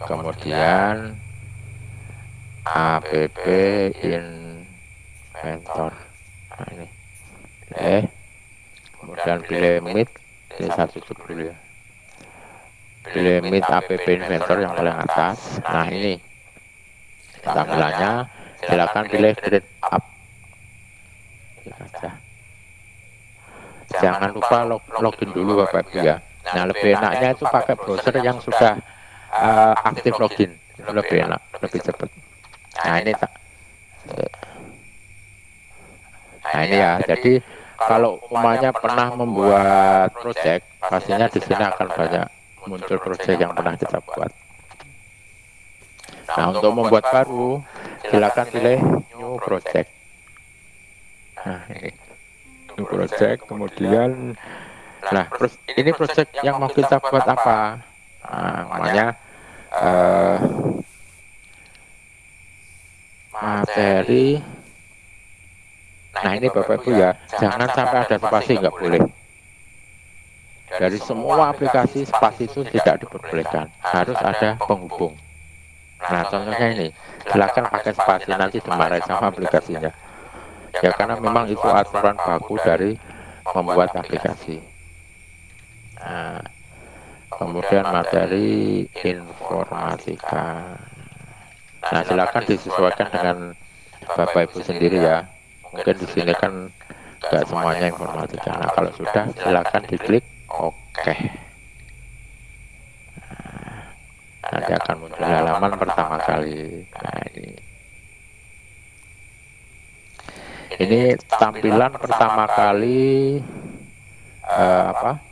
kemudian app inventor. Nah, ini kemudian pilih mid, ini saya tutup dulu ya, pilih mid app inventor yang paling atas. Nah, ini tampilannya, silakan pilih create app saja. Jangan lupa login dulu Bapak Ibu ya. Nah, lebih enaknya itu pakai browser yang sudah aktif login, itu lebih enak, lebih cepat. Nah, ini nah ini ya, jadi kalau umpamanya pernah membuat project, pastinya di sini akan banyak muncul project yang pernah kita buat. Nah, untuk membuat baru, silakan pilih new project. Nah, ini new project, kemudian, nah, ini project yang mau kita buat apa? Nah, namanya materi. Nah, ini Bapak Ibu ya, jangan sampai ada spasi, nggak boleh. Dari semua aplikasi, spasi itu tidak diperbolehkan, harus ada penghubung. Nah, contohnya ini, silakan pakai spasi, nanti dimarahi sama aplikasinya. Ya, karena memang itu aturan baku dari membuat aplikasi. Nah, kemudian materi informatika. Nah, silakan disesuaikan dengan Bapak Ibu sendiri ya. Mungkin di sini kan nggak semuanya informatika. Nah, kalau sudah, silakan diklik OK. Nanti akan muncul halaman pertama kali. Nah, ini tampilan pertama kali apa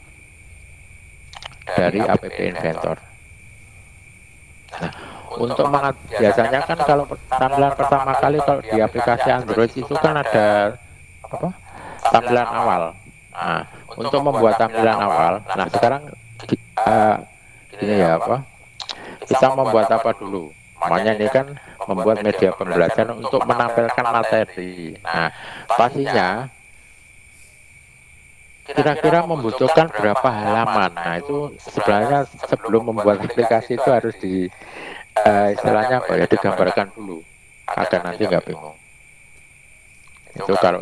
dari app inventor. Nah, untuk biasanya kan kalau tampilan pertama kali kalau di aplikasi Android itu kan ada apa tampilan awal. Nah, untuk membuat tampilan awal, nah sekarang ini ya apa kita membuat apa dulu? Makanya ini kan membuat media pembelajaran untuk menampilkan materi. Nah, pastinya kira-kira membutuhkan berapa halaman. Nah, itu sebenarnya sebelum membuat aplikasi itu harus di istilahnya apa ya, digambarkan dulu agar nanti nggak bingung. Itu kalau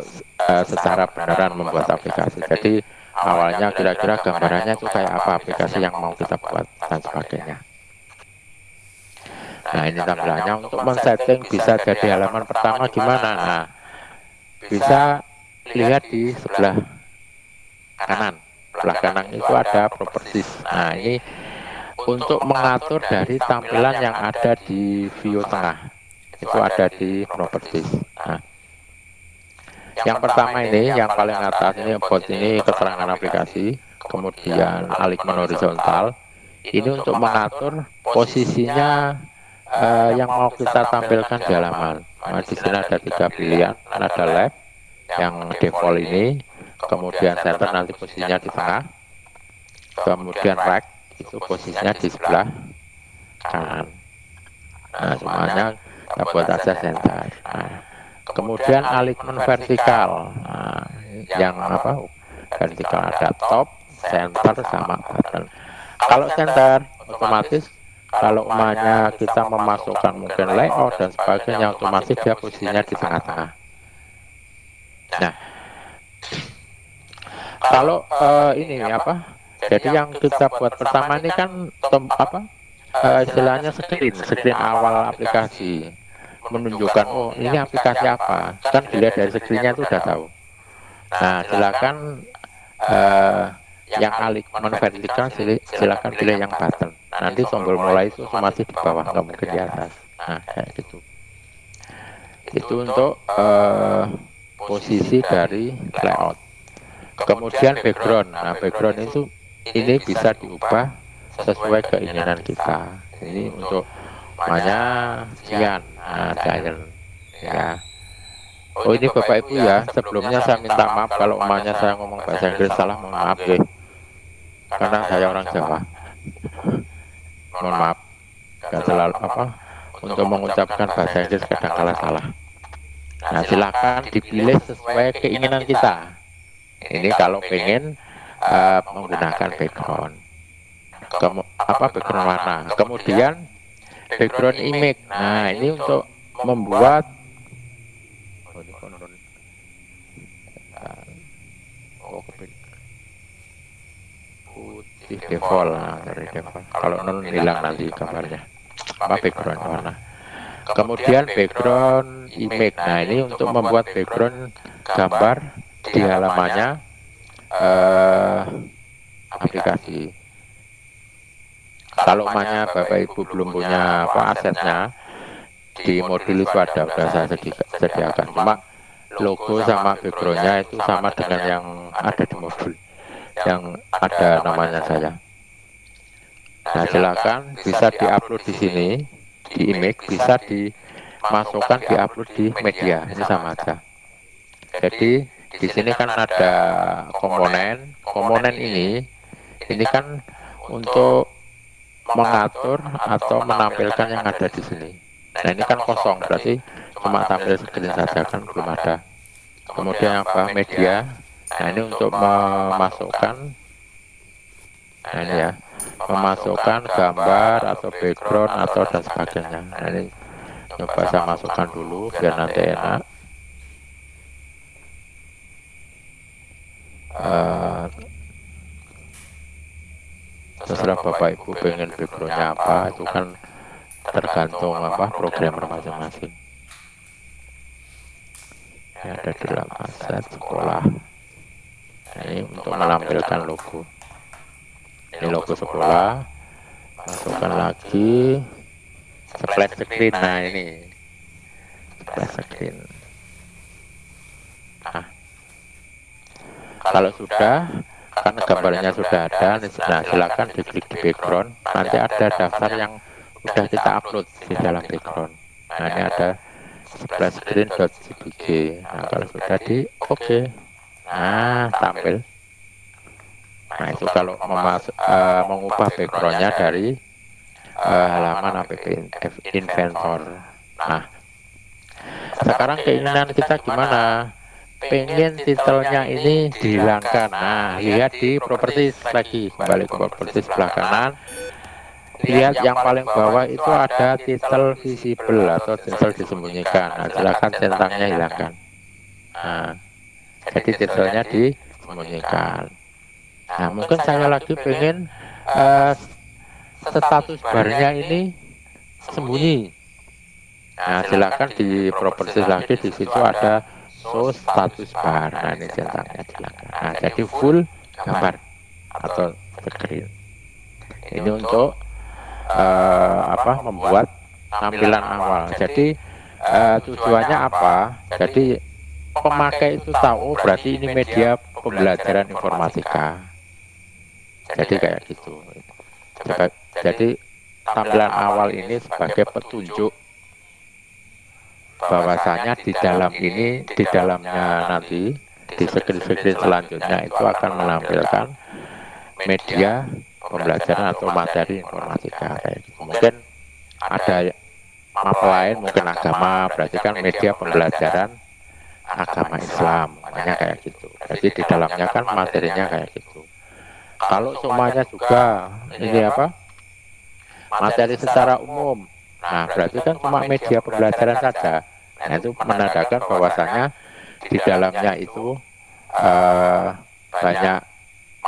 secara beneran membuat aplikasi. Jadi awalnya kira-kira gambarannya itu kayak apa aplikasi yang mau kita buat dan sebagainya. Nah, ini tampilannya. Untuk men-setting bisa jadi halaman pertama gimana? Nah, bisa lihat di sebelah kanan. Sebelah kanan itu ada properties. Nah, ini untuk mengatur dari tampilan yang ada di view tengah. Itu ada di properties. Nah, yang pertama ini, yang paling atas ini about ini keterangan aplikasi, kemudian alignment horizontal. Ini untuk mengatur posisinya yang mau kita tampilkan di halaman. Nah, di sini ada 3 pilihan, ada left yang default ini, kemudian center nanti posisinya di tengah, kemudian right itu posisinya di sebelah kanan. Nah, semuanya kita buat aja center. Nah, kemudian alignment vertikal. Nah, yang apa? Vertikal ada top, center sama button. Kalau center otomatis kalau umumnya kita memasukkan mungkin layout dan sebagainya, otomatis dia posisinya di tengah-tengah. Nah, kalau ini apa? Jadi yang kita buat pertama ini kan istilahnya screen awal aplikasi, menunjukkan oh ini aplikasi apa. Kan dilihat dari screennya itu udah tahu. Nah, silakan yang alignment vertikal silakan pilih yang button. Nanti tombol mulai itu masih di bawah, nggak mungkin di atas. Nah, kayak gitu. Itu untuk posisi dari layout. Kemudian background. Nah, background itu ini bisa diubah sesuai keinginan kita. Ini untuk namanya Cian, Dian. Ya. Oh, ini Bapak Ibu ya, sebelumnya saya minta maaf kalau umumnya saya ngomong bahasa Inggris salah, mohon maaf ya. Karena saya orang Jawa. Mohon maaf, gak selalu apa untuk mengucapkan bahasa Inggris kadang kala salah. Nah, silakan dipilih sesuai keinginan kita. Ini kalau pengen menggunakan background, background warna. Kemudian background image. Nah, ini untuk membuat oh, ini konon. Oh, putih default. Nah, dari default. Kalau non hilang nanti gambarnya. Apa background warna. Kemudian background image. Nah, ini untuk membuat background gambar di halamannya aplikasi. Kalau umpamanya Bapak Ibu belum punya apa asetnya, di modul itu ada, udah saya sediakan. Cuma logo sama backgroundnya itu sama dengan yang ada di modul, yang ada namanya saya. Nah, silakan bisa diupload di sini, di image, bisa dimasukkan, diupload di media, ini sama aja. Jadi di sini kan ada komponen ini kan untuk mengatur atau menampilkan yang ada di sini. Nah, ini kan kosong, berarti cuma tampil screen saja, kan belum ada. Kemudian apa? Media. Nah, ini untuk memasukkan, nah ini ya, memasukkan gambar atau background atau dan sebagainya. Nah, ini coba saya masukkan dulu biar nanti enak. Terserah Bapak Ibu pengen backgroundnya apa, itu kan tergantung apa programmer masing-masing. Ini ada dalam aset sekolah. Nah, ini untuk menampilkan logo. Ini logo sekolah. Masukkan lagi splash screen. Nah, ini splash screen. Nah, kalau sudah, karena gambarnya sudah ada, nah silakan diklik di background. Nanti ada daftar yang sudah kita upload di dalam background. Nah, ini ada splash screen.jpg. Nah, kalau sudah di oke, nah tampil. Nah, itu kalau mengubah backgroundnya dari halaman app inventor. Nah, sekarang keinginan kita gimana? Pengen titelnya ini dihilangkan. Nah, lihat di properties lagi, kembali ke properties sebelah kanan. Lihat yang paling bawah itu ada titel visible atau titel disembunyikan. Nah, silakan centangnya hilangkan. Nah, jadi titelnya disembunyikan. Nah, mungkin saya lagi pengen status barnya ini sembunyi. Nah, silakan di properties lagi, di situ ada show status bar. Nah, ini centangnya silakan. Nah, jadi full gambar atau screen. Ini untuk membuat tampilan awal. Jadi tujuannya apa? Jadi pemakai itu tahu berarti ini media pembelajaran informatika. Jadi kayak gitu. Jadi tampilan awal ini sebagai petunjuk bahwasanya di dalam ini, di dalamnya nanti di screen-screen selanjutnya itu akan menampilkan media pembelajaran atau materi informatika kayak gitu. Mungkin ada map lain, mungkin agama, berarti kan media pembelajaran agama Islam, makanya kayak gitu. Jadi di dalamnya kan materinya kayak gitu. Kalau semuanya juga ini apa? Materi secara umum. Nah, berarti kan cuma media pembelajaran saja. Nah, itu menandakan bahwasanya di dalamnya itu banyak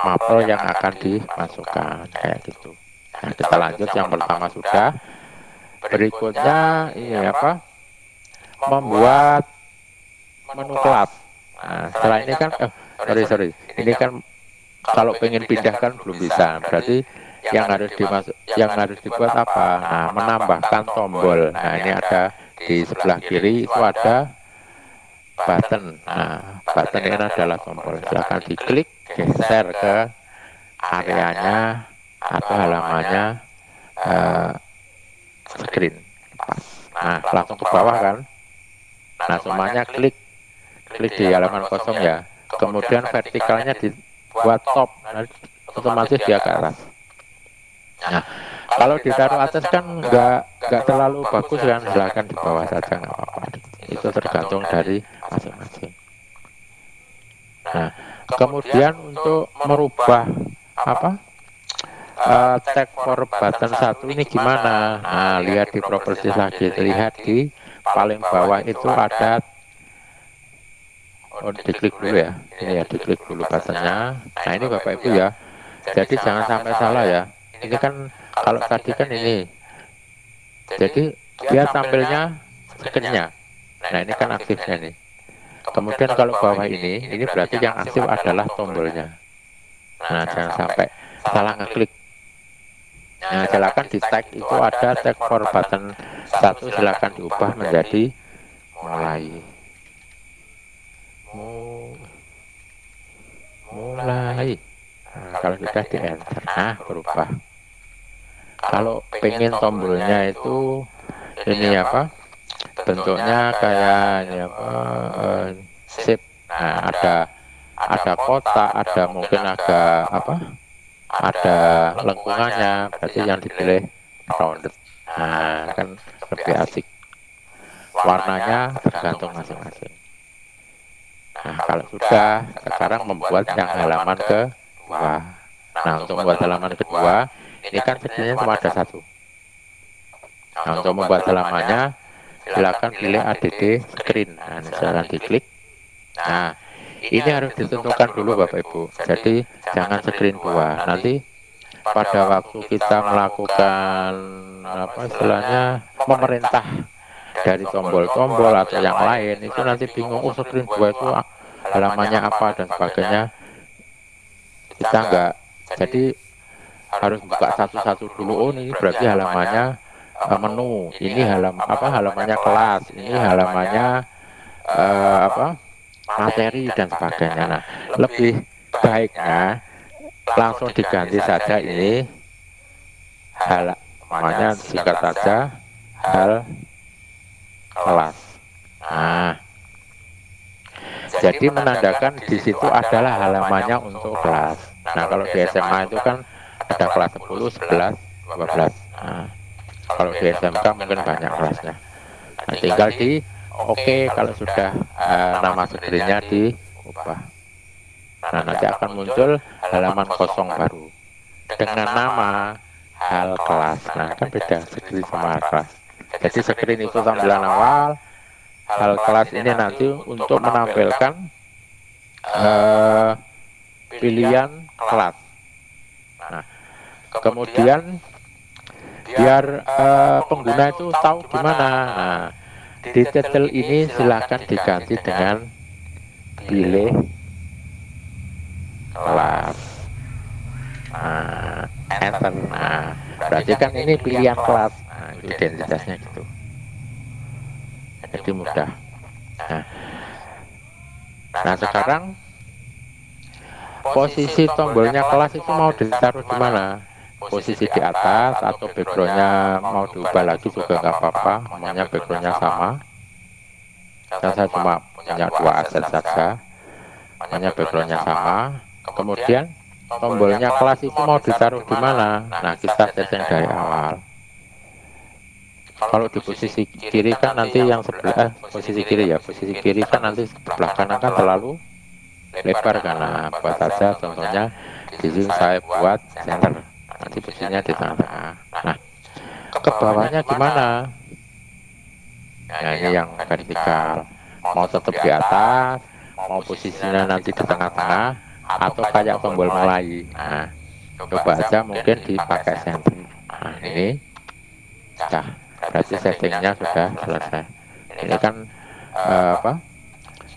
mapel yang akan dimasukkan kayak gitu. Nah, kita lanjut yang pertama sudah. Berikutnya ini apa? Membuat menu kelas. Nah, setelah ini kan sorry. Ini kan kalau pengen pindahkan belum bisa. Berarti yang harus dibuat apa? Nah, menambahkan tombol. Nah, ini ada di sebelah kiri itu ada button. Nah, button ini adalah tombol. Silahkan diklik, geser ke areanya atau halamannya screen. Nah, langsung ke bawah kan. Nah, semuanya klik di halaman kosong ya. Kemudian vertikalnya dibuat top. Nah, otomatis dia ke atas. Nah, kalau ditaruh atas kan nggak terlalu bagus kan, silahkan di bawah saja nggak apa-apa. Itu tergantung dari masing-masing. Nah, kemudian untuk merubah apa tag for button satu ini gimana? Nah, lihat di properties lagi, lihat di paling bawah itu ada, oh diklik dulu ya, ini ya diklik dulu buttonnya. Nah ini Bapak Ibu ya, jadi jangan sampai salah ya. Ini kan kalau tadi kan ini, jadi dia tampilnya screen-nya. Nah ini kan aktifnya nih. Kemudian kalau bawah ini berarti yang aktif adalah tombolnya. Nah jangan sampai salah ngeklik. Nah silakan di tag itu ada tag for button satu, silakan diubah menjadi mulai. Mulai. Nah, kalau sudah di enter, nah berubah. Kalau pengen tombolnya itu ini apa? Bentuknya kayak ini apa? Shape. Nah, ada kotak, ada mungkin agak apa? Ada lengkungannya, berarti yang dipilih rounded. Nah, kan lebih asik. Warnanya tergantung masing-masing. Nah, kalau sudah, sekarang membuat yang halaman kedua. Nah, untuk membuat halaman kedua, ini kan sebenarnya cuma ada satu. Nah, untuk membuat halamannya, silakan pilih ADD screen. Nah, silakan diklik. Nah, ini harus ditentukan dulu Bapak Ibu. Jadi, jangan screen 2. Nanti pada waktu kita melakukan apa istilahnya memerintah dari tombol-tombol atau yang lain, itu nanti bingung, oh screen 2 itu halamannya apa dan sebagainya. Kita enggak. Jadi harus buka satu-satu dulu. Oh ini berarti halamannya menu, ini halamannya kelas, ini halamannya apa materi dan sebagainya. Nah lebih baiknya langsung diganti saja ini halamannya, singkat saja hal kelas. Nah jadi menandakan di situ adalah halamannya untuk kelas. Nah kalau di SMA itu kan ada kelas 10, 11, 12. Nah, kalau di SMK mungkin banyak kelasnya. Nah, tinggal di oke kalau sudah nama screen-nya diubah. Nah nanti akan muncul halaman kosong baru dengan nama hal kelas. Nah kan beda screen sama hal kelas. Jadi screen itu tampilan awal, hal kelas ini nanti untuk menampilkan pilihan kelas. Nah, kemudian biar pengguna itu tahu gimana. Nah, di title ini silahkan diganti dengan pilih kelas. Nah, enter. Nah, berarti kan ini pilihan kelas. Nah, itu identitasnya gitu. Jadi mudah. Nah sekarang posisi tombolnya kelas itu mau ditaruh di mana? Posisi di atas atau backgroundnya mau diubah lagi juga nggak apa-apa, namanya backgroundnya sama. Dan saya cuma punya 2 aset saja, namanya backgroundnya sama. Kemudian tombolnya kelas itu mau ditaruh di mana? Nah kita setting dari awal. Kalau di posisi kiri kan nanti yang sebelah posisi kiri ya, posisi kiri kan nanti sebelah kanan kan terlalu lebar karena buat saja contohnya di sini saya buat center, nanti posisinya di tengah-tengah. Nah ke bawahnya gimana? Nah ini yang vertikal, mau tetap di atas, mau posisinya nanti di tengah-tengah atau kayak tombol mulai. Nah coba aja mungkin dipakai center. Nah ini ya berarti settingnya sudah selesai. Ini kan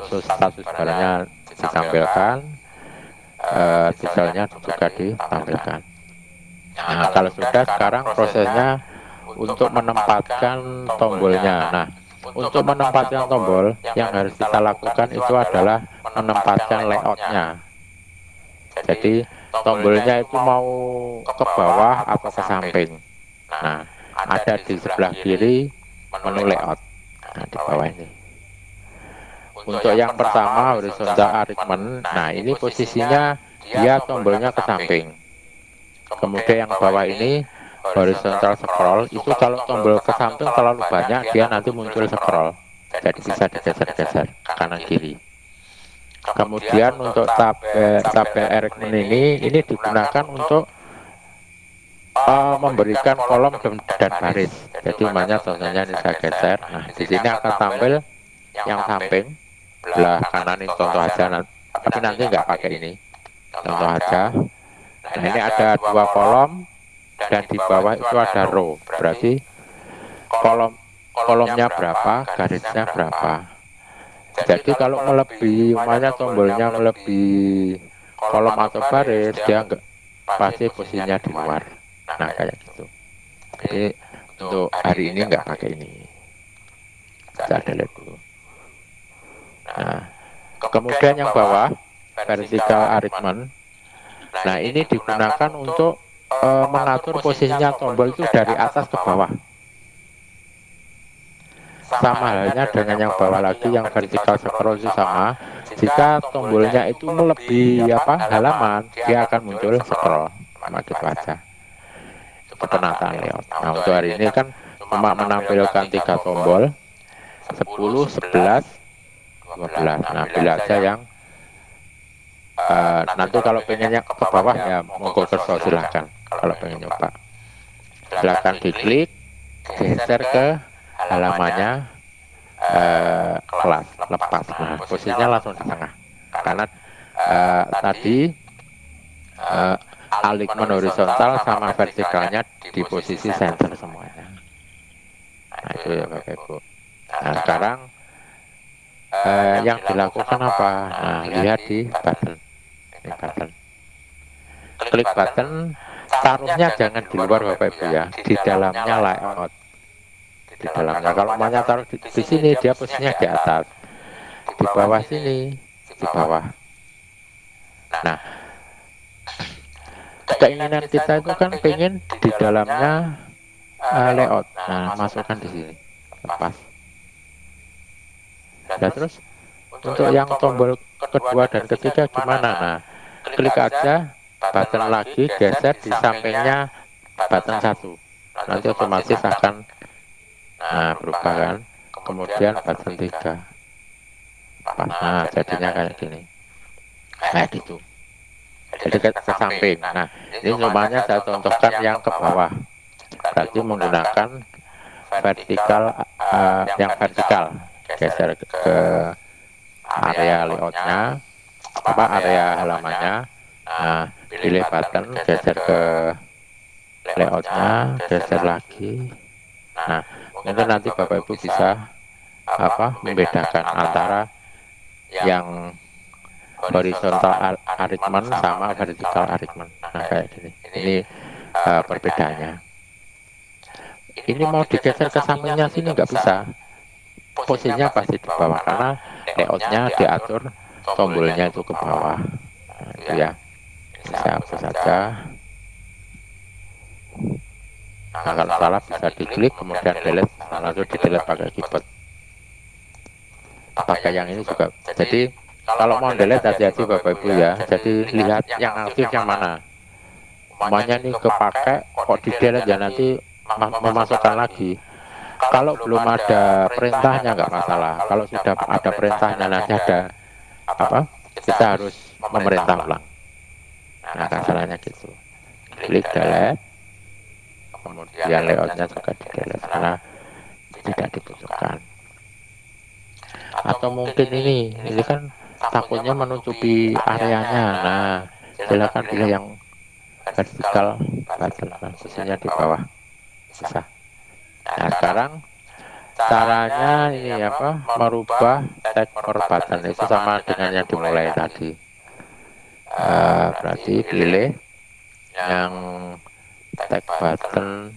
status barangnya ditampilkan, detailnya juga ditampilkan. Nah kalau sudah, sekarang prosesnya untuk menempatkan tombolnya. Nah untuk menempatkan tombol yang harus kita lakukan itu adalah menempatkan layoutnya. Jadi tombolnya itu mau ke bawah atau ke samping. Nah ada di sebelah kiri menu layout. Nah di bawah ini. Untuk yang pertama horizontal arrangement, nah ini posisinya dia tombolnya ke samping. Kemudian yang bawah ini horizontal scroll, itu kalau tombol ke samping terlalu banyak dia nanti muncul scroll. Jadi bisa digeser-geser kanan kiri. Kemudian untuk tabel arrangement ini digunakan untuk memberikan kolom dan baris. Jadi umumnya contohnya ini saya geser. Nah, di sini akan tampil yang samping belah kanan ini contoh aja, tapi nanti nggak pakai ini. Contoh aja. Nah, ini ada dua kolom dan di bawah itu ada row. Berarti kolomnya berapa, garisnya berapa. Jadi kalau melebihi, umumnya tombolnya melebihi kolom atau baris, dia enggak pasti posisinya di luar. Nah, kayak gitu. Jadi untuk hari ini nggak pakai ini. Saya delete dulu. Nah, kemudian yang bawah vertical arrangement. Nah, ini digunakan untuk mengatur posisinya tombol itu dari atas ke bawah. Sama halnya dengan yang bawah lagi, yang vertical scroll itu sama. Jika tombolnya itu melebihi halaman, dia akan muncul scroll. Cuma gitu aja. Itu penataan layout. Nah, untuk hari ini kan cuma menampilkan 3 tombol, 10, 11, 12. Nah, pilih aja yang nanti kalau pengennya ke bawah ya monggo kerso silahkan. Kalau pengen nyoba, silahkan diklik, geser ke halamannya, kelas lepas. Nah, posisinya langsung di tengah karena tadi alignment horizontal sama vertikalnya di posisi center semuanya. Nah, itu ya Bapak Ibu. Nah, sekarang yang dilakukan apa? Nah, lihat di button. Ini button. Klik button, taruhnya jangan di luar Bapak Ibu ya, di dalamnya layout. Di dalamnya, kalau maunya taruh di sini, dia posisinya di atas. Di bawah sini, di bawah. Nah, keinginan kita itu kan pengen di dalamnya layout. Nah, masukkan di sini, lepas. Nah, terus untuk yang tombol kedua dan ketiga gimana? Nah, klik aja button lagi, geser di sampingnya button 1. Nanti otomatis akan berubah kan. Kemudian button 3. Nah, jadinya kayak gini. Kayak gitu. Jadi ke samping. Nah, ini semuanya saya contohkan yang ke bawah. Berarti menggunakan vertikal, yang vertikal. Geser ke area layoutnya, area halamannya. Nah, pilih button, geser ke layoutnya, geser lagi. Nah, mungkin nanti Bapak Ibu bisa membedakan antara yang horizontal arrangement sama vertical arrangement. Nah, kayak gini. Ini perbedaannya. Ini mau digeser ke sampingnya sini nggak bisa. Posisinya pasti di bawah karena layoutnya diatur tombolnya itu ke bawah. Nah, itu ya. Saya hapus saja. Nah, kalau salah bisa diklik kemudian delete, lalu di delete pakai keyboard. Pakai yang ini juga. Jadi kalau mau delete hati-hati Bapak Ibu ya. Jadi lihat yang aktif yang mana. Semuanya ini kepake kok di delete ya nanti memasukkan lagi. Kalau belum ada perintahnya nggak masalah. Kalau sudah ada perintahnya nanti ada kita harus memerintah ulang. Nah, masalahnya gitu. Klik delete. Kemudian layoutnya juga di delete karena tidak dibutuhkan. Atau mungkin ini kan takutnya menutupi areanya. Nah, silakan pilih yang vertikal button, posisinya di bawah. Bisa. Nah, sekarang caranya ini merubah tag for button itu sama dengan yang dimulai tadi. Berarti pilih yang tag button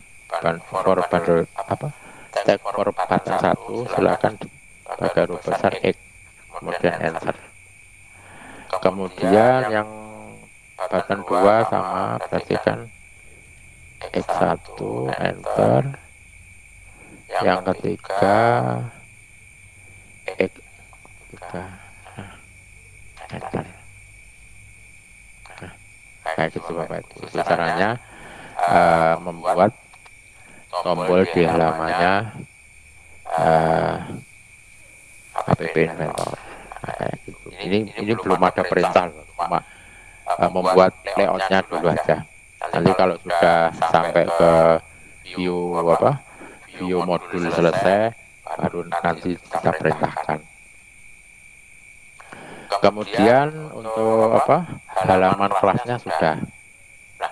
for tag for button 1, silakan pakai huruf besar X kemudian enter. Kemudian yang button 2 sama, perhatikan X1 enter. Yang ketiga X3 enter. Nah, kayak gitu Bapak Ibu. Itu caranya membuat tombol di halamannya APP Inventor. Nah, kayak gitu. Ini belum ada perintah, cuma membuat layoutnya dulu aja. Nanti kalau sudah sampai ke view apa, view modul selesai, baru nanti kita perintahkan. Kemudian untuk apa, halaman kelasnya sudah.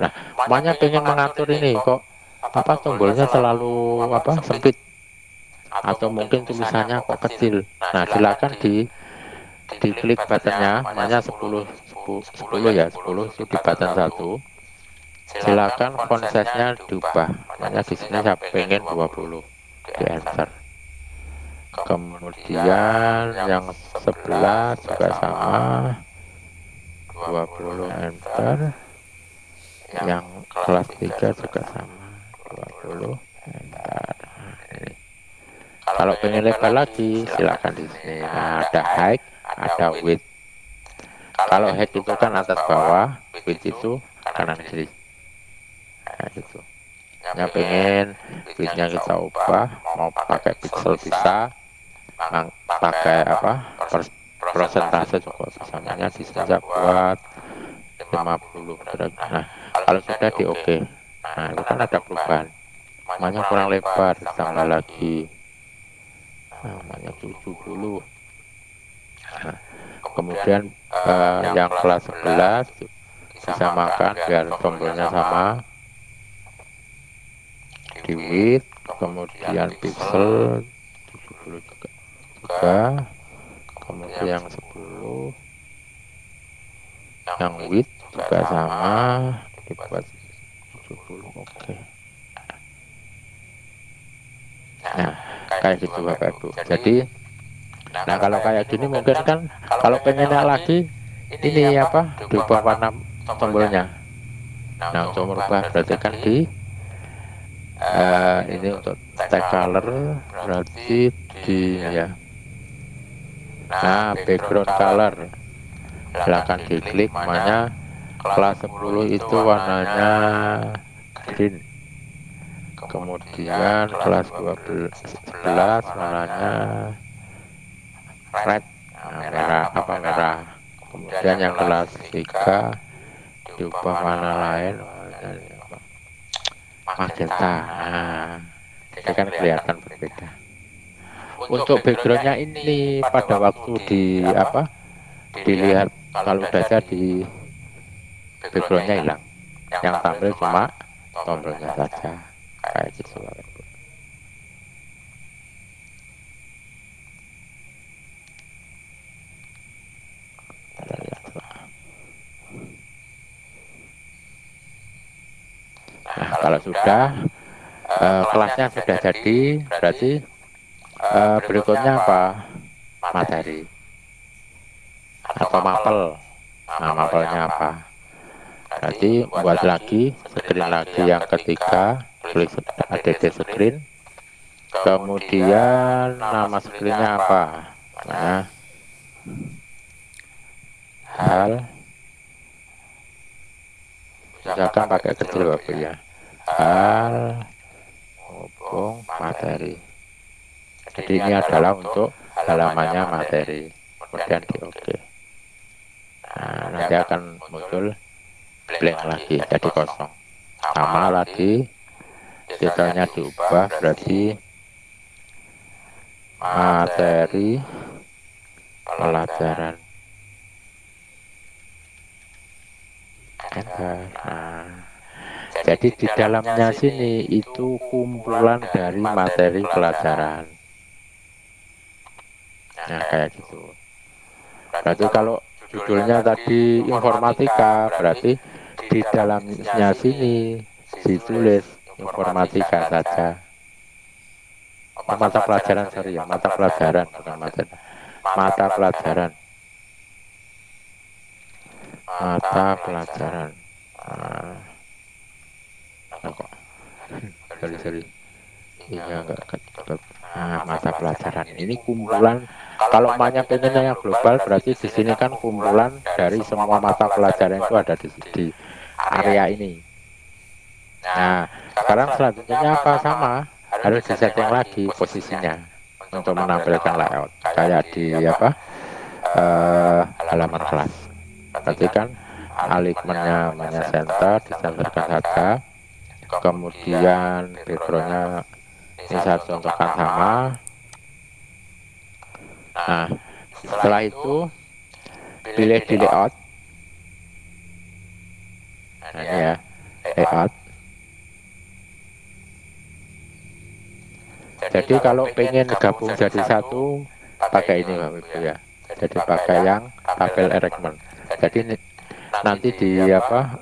Nah, semuanya pengen mengatur ini kok apa tombolnya selalu apa sempit atau mungkin tulisannya kok kecil. Nah, silakan diklik buttonnya, namanya 10 ya, 10 itu di button 1. Silakan font size-nya diubah. Makanya di sini saya pengen 20, di enter. Kemudian yang sebelah juga sama, 20 enter. Yang kelas 3 juga sama, 20 enter. Ini. Kalau pengen lebar lagi, silakan di sini. Nah, ada height, ada width. Kalau height itu kan atas bawah, width itu kanan kiri. Nah, gitu. Yang pengen widthnya kita ubah, mau pakai pixel bisa, pakai apa, persentase juga bisa. Makanya di sini saya buat 50. Nah, kalau sudah di OK. Nah, itu kan ada perubahan. Makanya kurang lebar, tambah lagi. Namanya 70. Nah, kemudian yang kelas 11 bisa makan biar tombolnya sama di width, kemudian pixel 70 juga, kemudian yang 10 yang width juga sama dibuat 70. Oke. Nah, kayak gitu Bapak Ibu. Jadi nah kalau kayak gini mungkin kan kalau pengennya lagi ini apa diubah warna tombolnya. Nah, untuk merubah berarti kan di ini untuk tag color berarti di ya. Nah, background color silakan diklik, namanya kelas 10 itu warnanya green. Kemudian kelas 11 warnanya red, nah, merah apa merah. Kemudian yang kelas 3 diubah warna lain, magenta. Nah, ini kan kelihatan berbeda. Untuk backgroundnya ini pada waktu di apa dilihat kalau udah jadi backgroundnya hilang, yang tampil cuma tombolnya saja kayak gitu. Nah, kalau sudah kelasnya sudah jadi, berarti berikutnya apa? Materi atau mapel. Nah, mapelnya apa? Berarti buat lagi screen lagi yang ketiga, klik add screen. Kemudian nama screennya apa? Nah, hal misalkan pakai kecil Bapak ya. Hal hubung materi. Jadi ini adalah untuk halamannya materi. Kemudian di OK. Nah, nanti akan muncul blank lagi, jadi kosong. Sama lagi, titelnya diubah, berarti materi pelajaran. Nah, jadi di dalamnya sini itu kumpulan dari materi pelajaran. Nah, kayak gitu. Berarti kalau judulnya tadi informatika, berarti di dalamnya sini ditulis informatika saja. Mata pelajaran, sorry ya, mata pelajaran bukan materi. Mata pelajaran. Mata pelajaran. Kok? Sorry. Iya enggak ketebak. Mata pelajaran. Ini kumpulan. Kalau banyak pengennya yang global, berarti di sini kan kumpulan dari semua mata pelajaran itu ada di area ini. Nah, sekarang selanjutnya apa? Sama, harus disetting lagi posisinya untuk menampilkan layout kayak di apa halaman kelas. Berarti kan alignmentnya namanya center, disenterkan saja. Kemudian backgroundnya ini saya contohkan sama. Nah, setelah itu pilih di layout. Nah, ini ya, layout. Jadi kalau pengen gabung jadi satu, pakai ini Bapak Ibu ya. Jadi pakai yang tabel arrangement. Jadi nanti di apa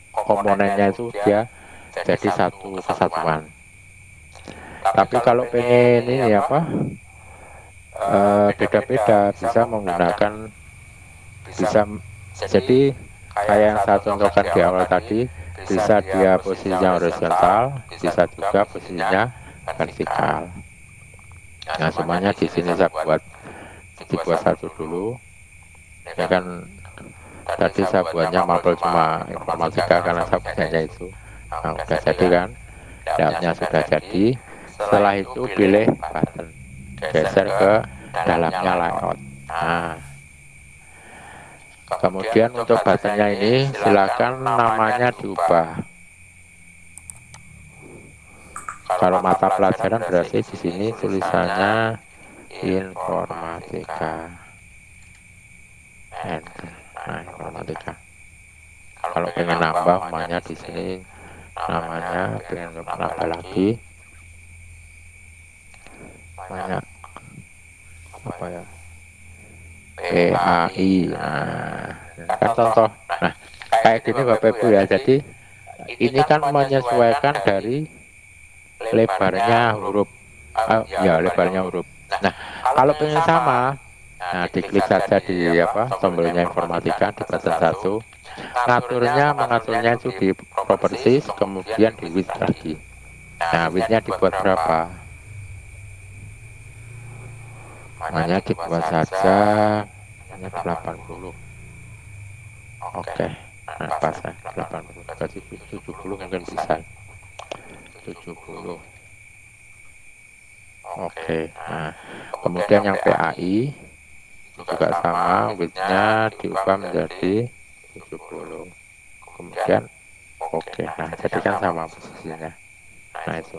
komponennya itu dia jadi satu kesatuan. Tapi kalau pengen ini apa beda-beda, bisa menggunakan, bisa jadi kayak yang saya contohkan di awal tadi, bisa dia posisinya horizontal, bisa juga posisinya vertikal. Nah, semuanya di sini saya dibuat satu dulu. Ya kan tadi saya buatnya mapel cuma informatika karena saya punyanya itu. Nah, udah jadi kan, layoutnya sudah jadi. Setelah itu pilih button, geser ke dalamnya layout. Nah, kemudian untuk buttonnya ini silakan namanya diubah. Kalau mata pelajaran berarti di sini tulisannya informatika. Enter. Nah, informatika. Kalau pengen nambah namanya di sini, namanya pengen nambah lagi, namanya apa ya? PAI. Nah, kan contoh. Nah, kayak gini Bapak Ibu ya. Jadi ini kan menyesuaikan dari lebarnya huruf. Ya, lebarnya huruf. Nah, kalau pengen sama, nah diklik saja di apa tombolnya informatika di button satu. Mengaturnya itu di properties, kemudian di width lagi. Nah, widthnya dibuat berapa? Namanya dibuat saja hanya 80. Oke. Nah, pas ya 80. Berarti 70 mungkin bisa. 70. Oke. Nah, kemudian yang PAI juga sama, widthnya diubah menjadi 70. Kemudian oke. Nah, jadi kan sama posisinya. Nah, itu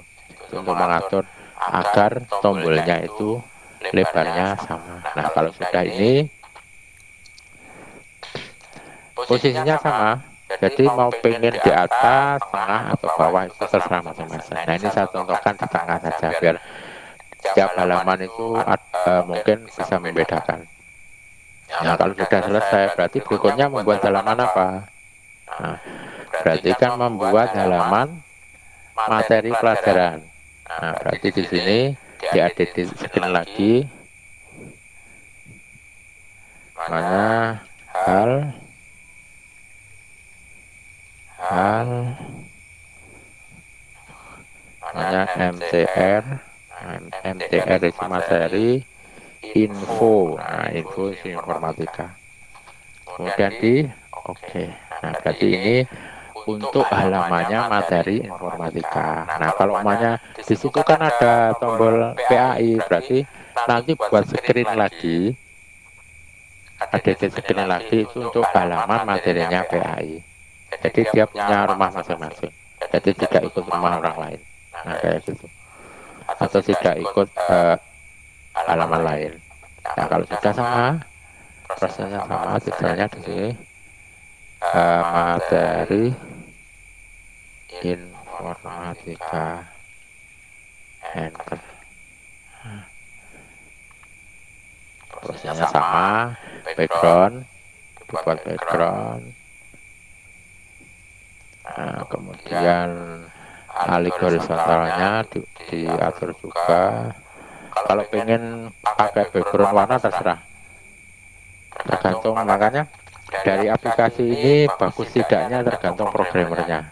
untuk mengatur agar tombolnya itu lebarnya sama. Nah, kalau sudah ini posisinya sama, jadi mau pengen di atas, tengah, atau bawah itu terserah masing-masing. Nah, ini saya contohkan di tengah saja biar setiap halaman itu mungkin bisa membedakan. Nah, kalau sudah selesai berarti berikutnya membuat halaman apa? Nah, berarti kan membuat halaman materi pelajaran. Nah, berarti di sini diedit screen lagi, mana hal namanya MTR. Nah, MTR itu materi info. Nah, info itu informatika. Kemudian di oke. Nah, berarti ini untuk halamannya materi informatika. Nah, kalau namanya di situ kan ada tombol PAI, berarti nanti buat screen lagi, ada di screen lagi itu untuk halaman materinya PAI. Jadi dia punya rumah masing-masing. Jadi tidak ikut rumah orang lain. Nah, kayak gitu. Atau tidak ikut halaman lain. Nah, kalau sudah sama, prosesnya sama, detailnya di sini materi informatika, enter. Prosesnya sama, background, dibuat background. Nah, kemudian alik horizontalnya diatur juga. Kalau pengen pakai background warna terserah, tergantung. Makanya dari aplikasi ini bagus tidaknya tergantung programmernya.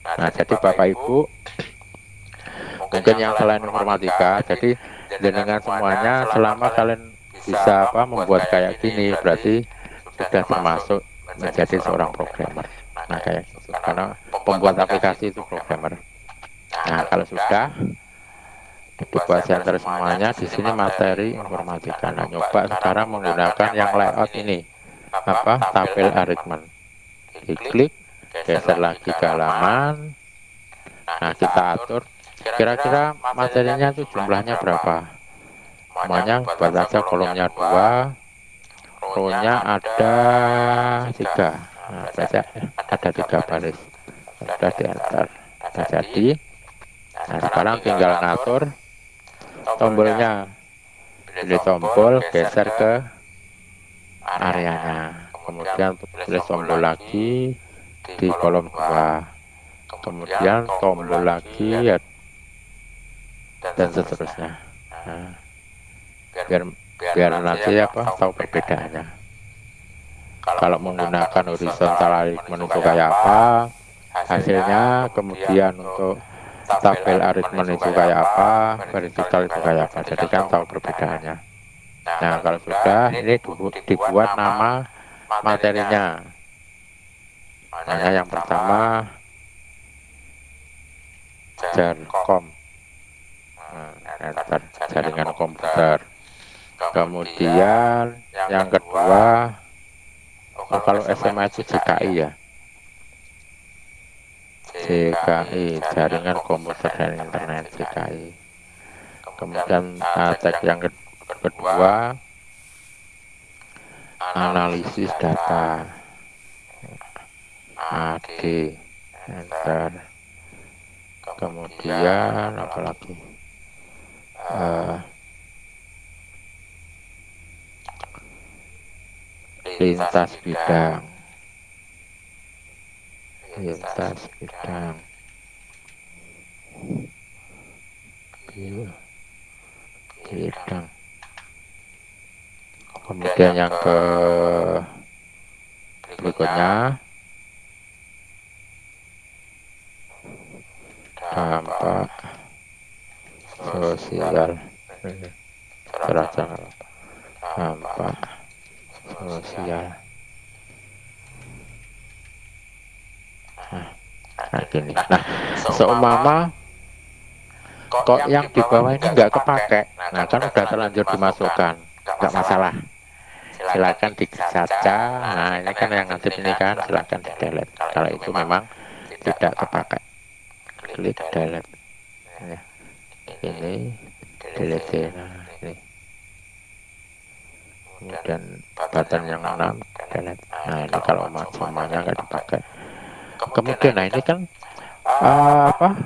Nah, jadi Bapak Ibu mungkin yang selain informatika, jadi dengan semuanya selama kalian bisa apa membuat kayak gini berarti sudah termasuk menjadi seorang programmer. Nah, kayak gitu. Karena pembuat aplikasi itu programmer. Nah, kalau sudah dibuat center semuanya, di sini materi informatika. Nah, nyoba sekarang menggunakan yang layout ini, apa tabel arrangement. diklik, geser lagi ke halaman. Nah, kita atur kira-kira materinya itu jumlahnya berapa. Semuanya buat aja kolomnya 2, row-nya ada 3. Nah, berarti ada 3 baris. Sudah di enter. Sudah jadi. Nah, sekarang tinggal ngatur tombolnya. Pilih tombol, geser ke areanya. Kemudian pilih tombol lagi di kolom 2. Kemudian tombol lagi ya, dan seterusnya. Nah, biar nanti apa tahu perbedaannya. Kalau menggunakan horizontal align itu kayak apa hasilnya, kemudian untuk tabel aritmen itu kayak apa, vertikal itu kayak apa. Jadi kan tahu perbedaannya. Nah, kalau sudah ini dibuat nama materinya. Namanya yang pertama JARCOM, jaringan komputer. Kemudian yang kedua, kalau SMA itu JKI ya, JKI, jaringan komputer dan internet, JKI. Kemudian tag yang kedua, analisis data, AD, enter. Kemudian apa lagi, lintas bidang, bidang. Kemudian yang berikutnya, dampak sosial, dampak sosial. Nah, gini. Nah, seumpama kok yang di bawah ini nggak kepake, nah kan udah terlanjur dimasukkan, nggak masalah, silakan disaca. Nah, ini kan yang nanti ini kan silakan di delete kalau itu memang tidak kepake. Klik delete ya. Ini delete. Nah, ini kemudian button yang 6 delete. Nah, ini kalau semuanya nggak dipakai. Kemudian nah ini kan apa,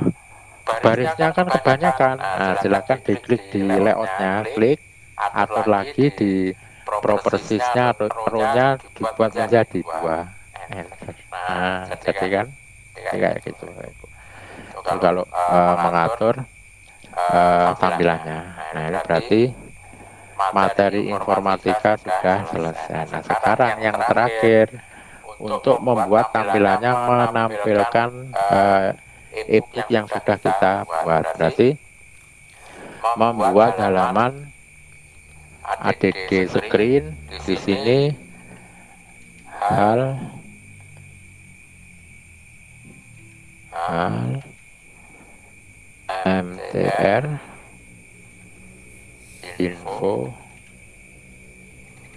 barisnya kan kebanyakan. Nah, silakan diklik di layoutnya, klik atur lagi di propertiesnya, row-nya dibuat menjadi 2, enter. Nah, jadi kan kayak gitu. Jadi kalau mengatur tampilannya, nah ini berarti materi informatika sudah selesai. Nah, sekarang yang terakhir, untuk membuat tampilannya menampilkan e-book yang sudah kita buat, berarti membuat halaman add screen. Di sini hal MTR info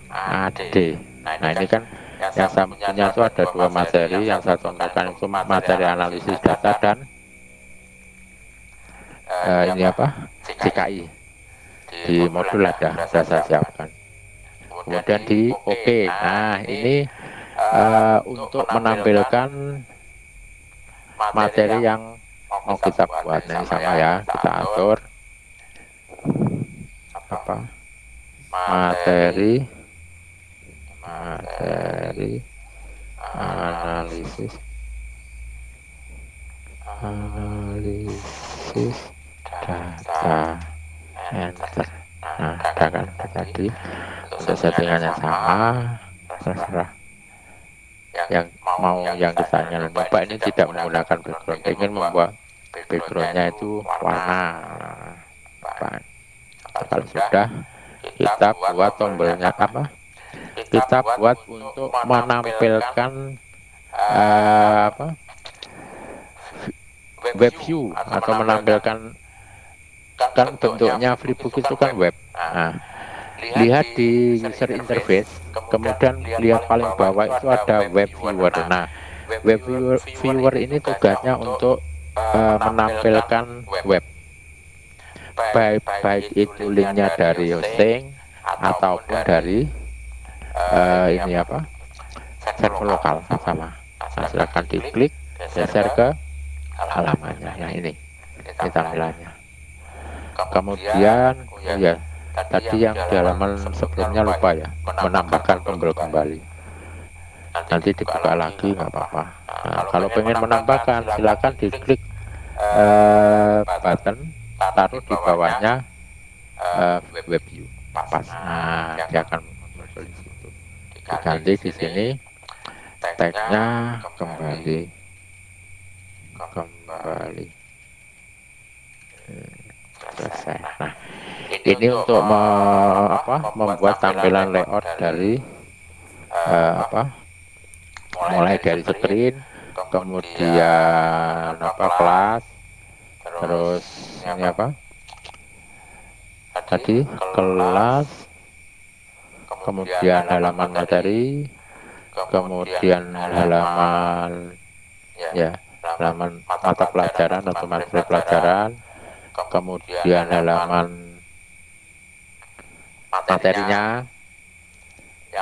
AD. Nah, ini kan yang saya punya itu ada 2 materi. Yang saya contohkan itu materi analisis data dan ini apa, CKI. Di modul ada saya siapkan. Kemudian di OK. Nah, ini untuk menampilkan materi yang mau kita buat. Nah, ini sama ya, kita atur apa, materi analisis data, enter. Nah, ada kan tadi untuk settingannya sama, terserah yang mau yang kita ingin coba. Ini tidak menggunakan background, ingin membuat backgroundnya itu warna apa. Kalau sudah, kita buat tombolnya apa, kita buat untuk menampilkan apa, web view atau menampilkan, kan bentuknya Freebook itu kan web. Nah, lihat di user interface, kemudian lihat paling bawah itu ada web viewer. Nah, Web viewer ini tugasnya untuk menampilkan web, baik itu linknya dari hosting ataupun dari ini apa, server lokal sama. Nah, silakan diklik, geser ke halamannya. Nah, ini tampilannya. Kemudian, oh ya, tadi yang di halaman sebelumnya lupa ya, menambahkan tombol kembali. Nanti dibuka lagi nggak apa-apa. Nah, kalau pengen menambahkan, silakan diklik button, taruh di bawahnya web view pas. Nah, dia akan muncul di situ. Diganti di sini tagnya kembali. Selesai. Nah, ini untuk membuat tampilan layout dari mulai dari screen, kemudian kelas, terus ini tadi kelas, kemudian halaman materi, kemudian halaman halaman mata pelajaran atau materi pelajaran, kemudian halaman materinya,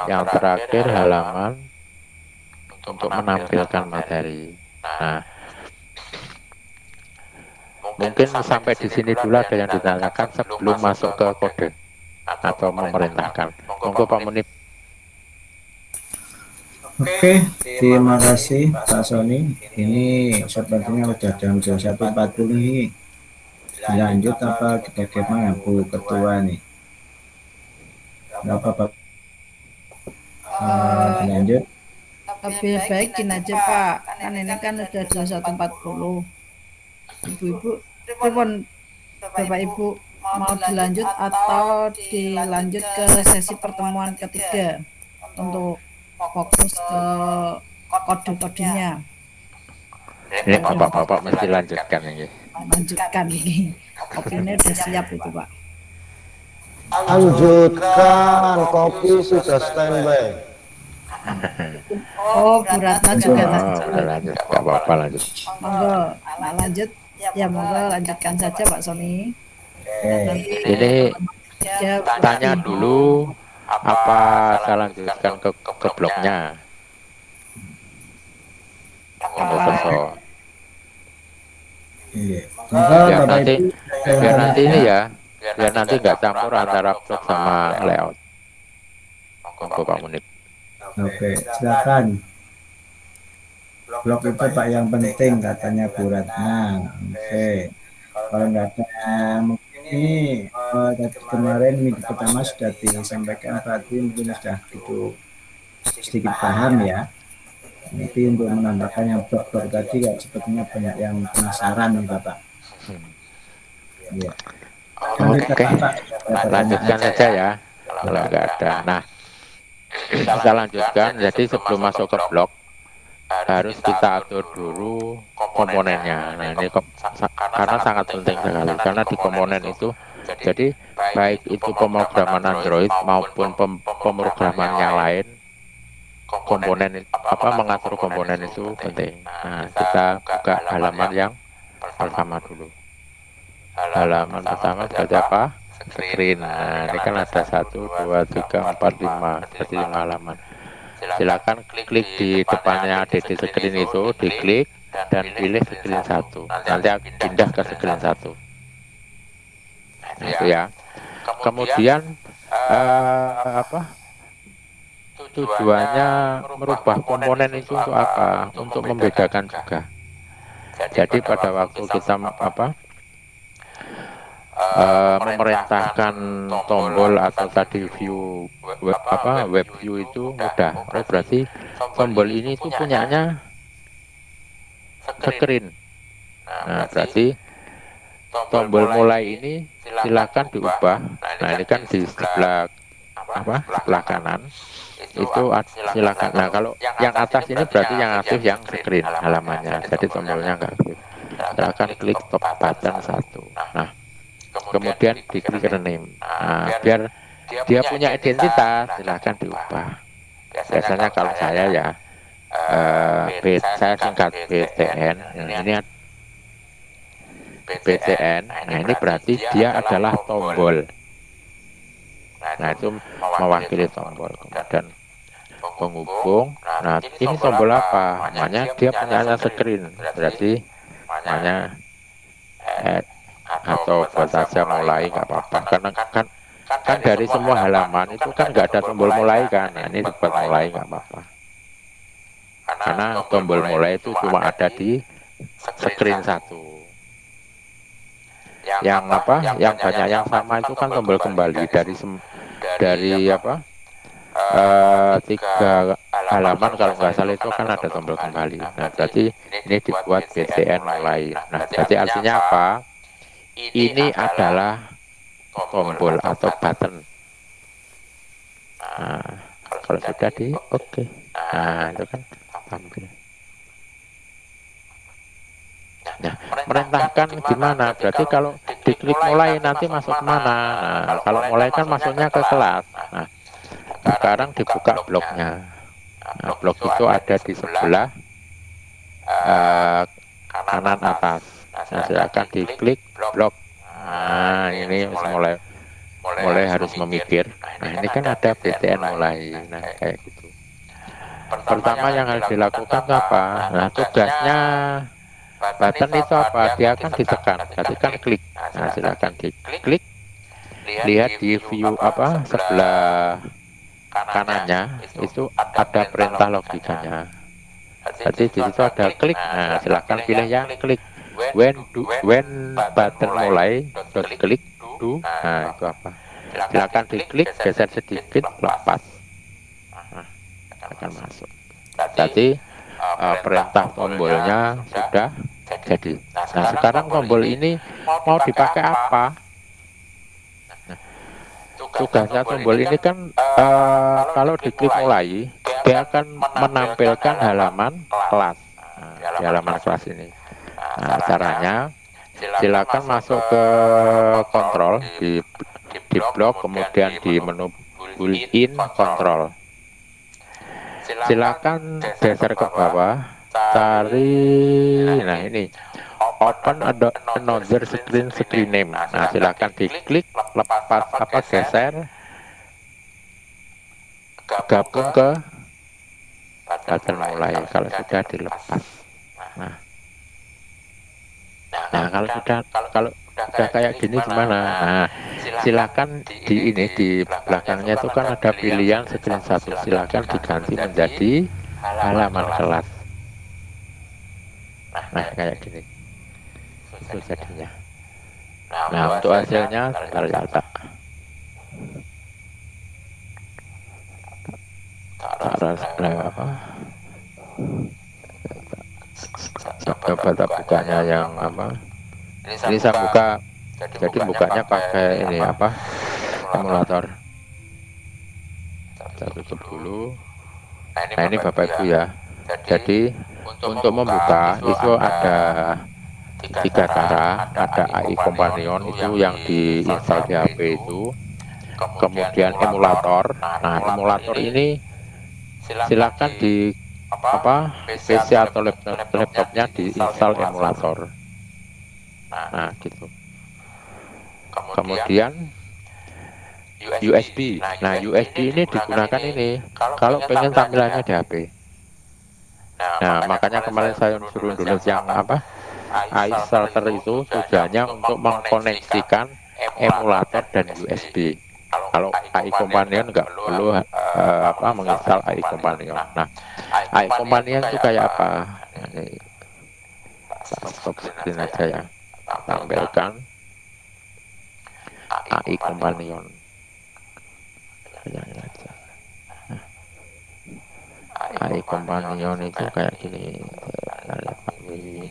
yang terakhir halaman untuk menampilkan materi. Nah, mungkin sampai di sini dulu ada yang ditanyakan sebelum masuk ke kode atau memerintahkan. Monggo Pak Munib. Oke, terima kasih Pak Sony. Ini sepertinya udah jam 21.40 nih. Lanjut apa bagaimana Bu Ketua nih? Nggak apa-apa. Lanjut. Lebih baik gini aja Pak, kan ini kan udah 21.40. Ibu-ibu, Bapak Ibu mau dilanjut atau dilanjut ke sesi pertemuan ketiga untuk fokus ke kode-kodenya. Ini bapak-bapak mesti lanjutkan ini. Lanjutkan ini, kopinya udah siap itu Pak. Lanjutkan, kopi sudah standby. Oh, Bu Ratna juga lanjut, nggak apa-apa lanjut. Monggo, nah lanjut ya monggo lanjutkan saja Pak Sony. Ini tanya dulu apa saya lanjutkan ke blognya. Biar nanti ini ya, biar nanti nggak campur antara blog sama layout. Monggo Pak Munib. Oke, silakan. Blog itu Pak yang penting katanya Bu Ratna. Oke, kalau nggak ada mungkin ini tadi kemarin minggu pertama sudah disampaikan tadi mungkin sudah gitu sedikit paham ya. Nanti untuk menambahkan yang blog-blog tadi ya sepertinya banyak yang penasaran nih Bapak. Ya. Oke, lanjutkan saja ya kalau nggak ada. Nah, kita lanjutkan. Jadi sebelum masuk ke blog harus kita atur dulu komponennya. Nah, ini karena sangat penting sekali karena di komponen itu jadi baik itu pemrograman Android maupun pemrograman yang lain, komponen mengatur komponen itu penting. Nah, kita buka halaman yang pertama dulu. Halaman pertama seperti apa? Screen. Nah, ini kan ada 1, 2, 3, 4, 5, berarti 5 halaman. Silakan klik di depannya DD screen itu, diklik dan pilih screen 1. Nanti pindah ke screen 1. Nah, itu ya. Kemudian tujuannya merubah komponen itu untuk apa? Untuk membedakan juga. Jadi pada waktu kita memerintahkan tombol atau tadi view web view itu mudah. Oh, berarti tombol ini itu punyanya screen. Nah, berarti tombol mulai ini silakan diubah. Nah, ini kan di sebelah sebelah kanan itu silakan. Nah, kalau yang atas ini berarti yang aktif yang screen halamannya. Jadi tombolnya enggak aktif. Silakan klik top button 1. Nah, kemudian diklik rename. Nah, biar dia punya identitas, silahkan diubah. Biasanya kalau saya ya saya singkat BTN. Nah, ini BTN. Nah, ini berarti dia adalah tombol. Nah, itu mewakili tombol. Kemudian penghubung. Nah, ini tombol apa? Namanya dia punya screen. Berarti namanya add atau buat saja mulai nggak apa-apa. Karena kan dari semua halaman itu kan nggak ada tombol mulai kan. Nah, ini dibuat mulai nggak apa-apa. Karena tombol mulai itu cuma ada di screen satu. Yang apa? Yang banyak yang sama itu kan tombol kembali dari apa? 3 halaman kalau nggak salah itu kan ada tombol kembali. Nah, berarti ini dibuat BTN mulai. Nah, berarti artinya apa? Ini adalah tombol atau button. Nah, kalau sudah di oke. Nah, itu kan tampil. Nah, merentahkan gimana? Berarti kalau diklik mulai nanti masuk kemana? Nah, kalau mulai kan masuknya ke kelas. Nah, sekarang dibuka bloknya. Nah, blok itu ada di sebelah kanan atas. Nah, silakan diklik blok. Nah, ini mulai harus memikir. Nah, ini kan ada BTN mulai. Nah, kayak gitu. Pertama yang harus dilakukan apa? Nah, tugasnya button itu apa? Dia akan ditekan. Berarti kan klik. Nah, silakan diklik. Lihat di view apa sebelah kanannya itu ada perintah logikanya. Jadi di situ ada klik. Nah, silahkan pilih yang klik. When button mulai dot klik do. Nah, itu apa? Silahkan diklik, geser sedikit, lepas. Nah, akan masuk. Jadi perintah tombolnya sudah jadi. Nah, sekarang tombol ini mau dipakai apa? Tugasnya tombol ini kan kalau diklik mulai dia akan menampilkan halaman kelas. Nah, di halaman kelas ini. Nah, caranya silakan masuk ke kontrol di blok, kemudian di menu built-in kontrol. Silakan geser ke bawah, cari, nah ini open another screen name. Nah, silakan diklik, lepas apa geser, gabung ke button mulai kalau sudah dilepas. Nah, kalau sudah kayak gini gimana? Nah, silakan di belakangnya itu kan ada pilihan screen 1. Silakan diganti menjadi halaman kelas. Nah, kayak gini. Itu jadinya. Nah, untuk hasilnya sebentar ya, tak. Apa? Coba tak bukanya yang apa? Ini saya buka, jadi bukanya pakai ini apa? Emulator. Saya tutup dulu. Nah, ini Bapak Ibu ya. Jadi untuk membuka itu ada 3 cara. Ada AI Companion itu yang diinstal di HP itu. Kemudian emulator. Nah, emulator ini silakan di PC atau laptopnya diinstal emulator. Nah, gitu. Kemudian USB. Nah, USB ini digunakan ini kalau pengen tampilannya di HP. Nah, makanya kemarin saya suruh dulu yang apa? AI starter itu tujuannya untuk mengkoneksikan emulator dan USB. Kalau AI Companion nggak perlu menginstal AI Companion. Nah, AI Companion itu kayak apa? Nah, ini stop screen aja ya. Tampilkan AI Companion. AI Companion itu kayak gini.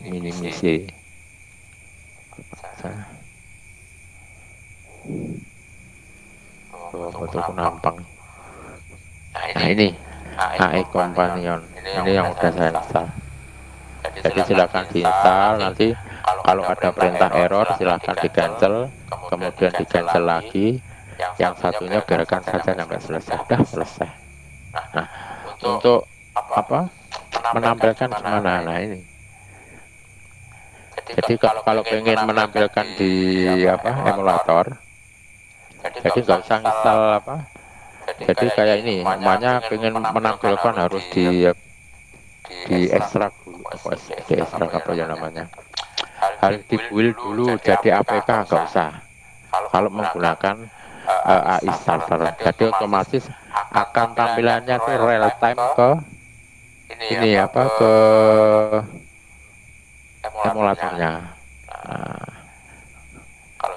Minimisi. Foto nampang. Nah, ini AI Companion. Ini yang udah saya install. Jadi silakan diinstal. Nanti kalau ada perintah error silakan di cancel, kemudian di cancel lagi. Yang satunya biarkan saja sampai selesai. Sudah selesai. Nah, untuk apa? menampilkan gimana? Nah ini. Jadi kalau pengen menampilkan di emulator, jadi nggak usah install Jadi kayak ini, namanya pengen menampilkan harus di ekstrak dulu, di ekstrak apa ya namanya? Harus dibuild dulu jadi APK, nggak usah. Kalau menggunakan AI starter, jadi otomatis akan tampilannya tuh real time ke ini ke emulatornya. Nah,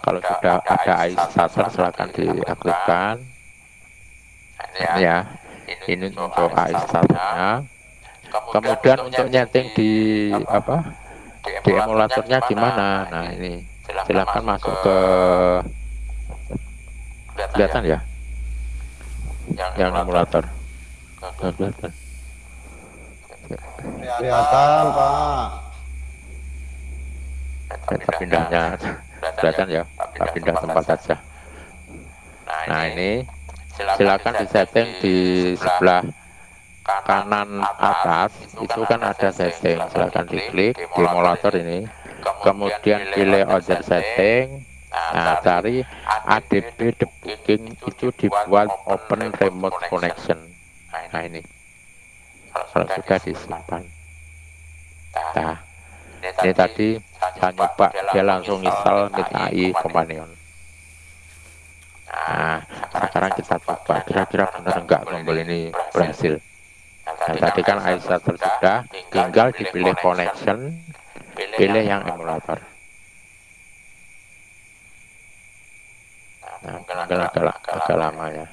kalau sudah ada AI starter silahkan diaktifkan. Ini ya, ini untuk AI starternya. Kemudian untuk nyeting di di emulatornya gimana? Nah ini silahkan masuk ke kelihatan ya, yang emulator. Nggak kelihatan. Kelihatan, Pak. Kita pindahnya kelihatan ya, kita pindah tempat saja. Nah ini silakan disetting di sebelah kanan atas, itu kan ada setting, silakan diklik di emulator ini, kemudian pilih other setting. Nah cari ADB debugging, itu dibuat open remote connection. Nah ini kalau sudah disimpan. Nah ini tadi saya nyoba, dia langsung install Meet AI Companion. Nah sekarang kita coba kira-kira benar enggak tombol ini berhasil. Nah tadi kan AI starter sudah, tinggal dipilih connection, pilih yang emulator. Nah mungkin agak lama ya.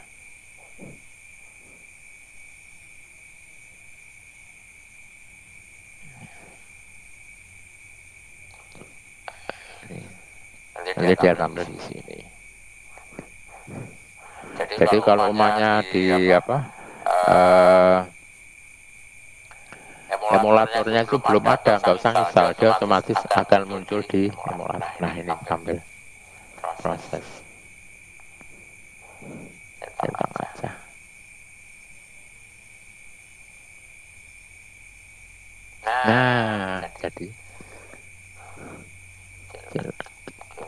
Nanti dia tampil di sini. Jadi kalau umumnya di emulatornya itu belum ada, nggak usah install, dia otomatis akan muncul di emulator. Nah ini tampil proses. Tentang aja. Nah jadi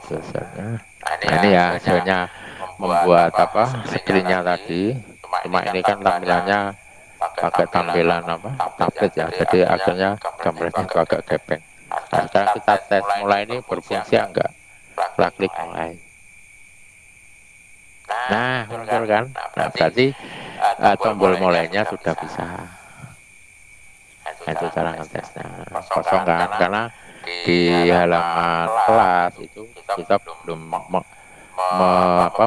hasilnya. Nah ini ya hasilnya, membuat screennya tadi. Cuma ini kan tampilannya pakai tampilan tablet ya, jadi akhirnya gambarnya itu agak gepeng. Nah sekarang kita tes mulai ini berfungsi enggak, kita klik mulai. Nah muncul kan, nah berarti tombol mulainya sudah bisa. Nah, itu cara ngetesnya. Kosong kan, karena di halaman kelas itu kita belum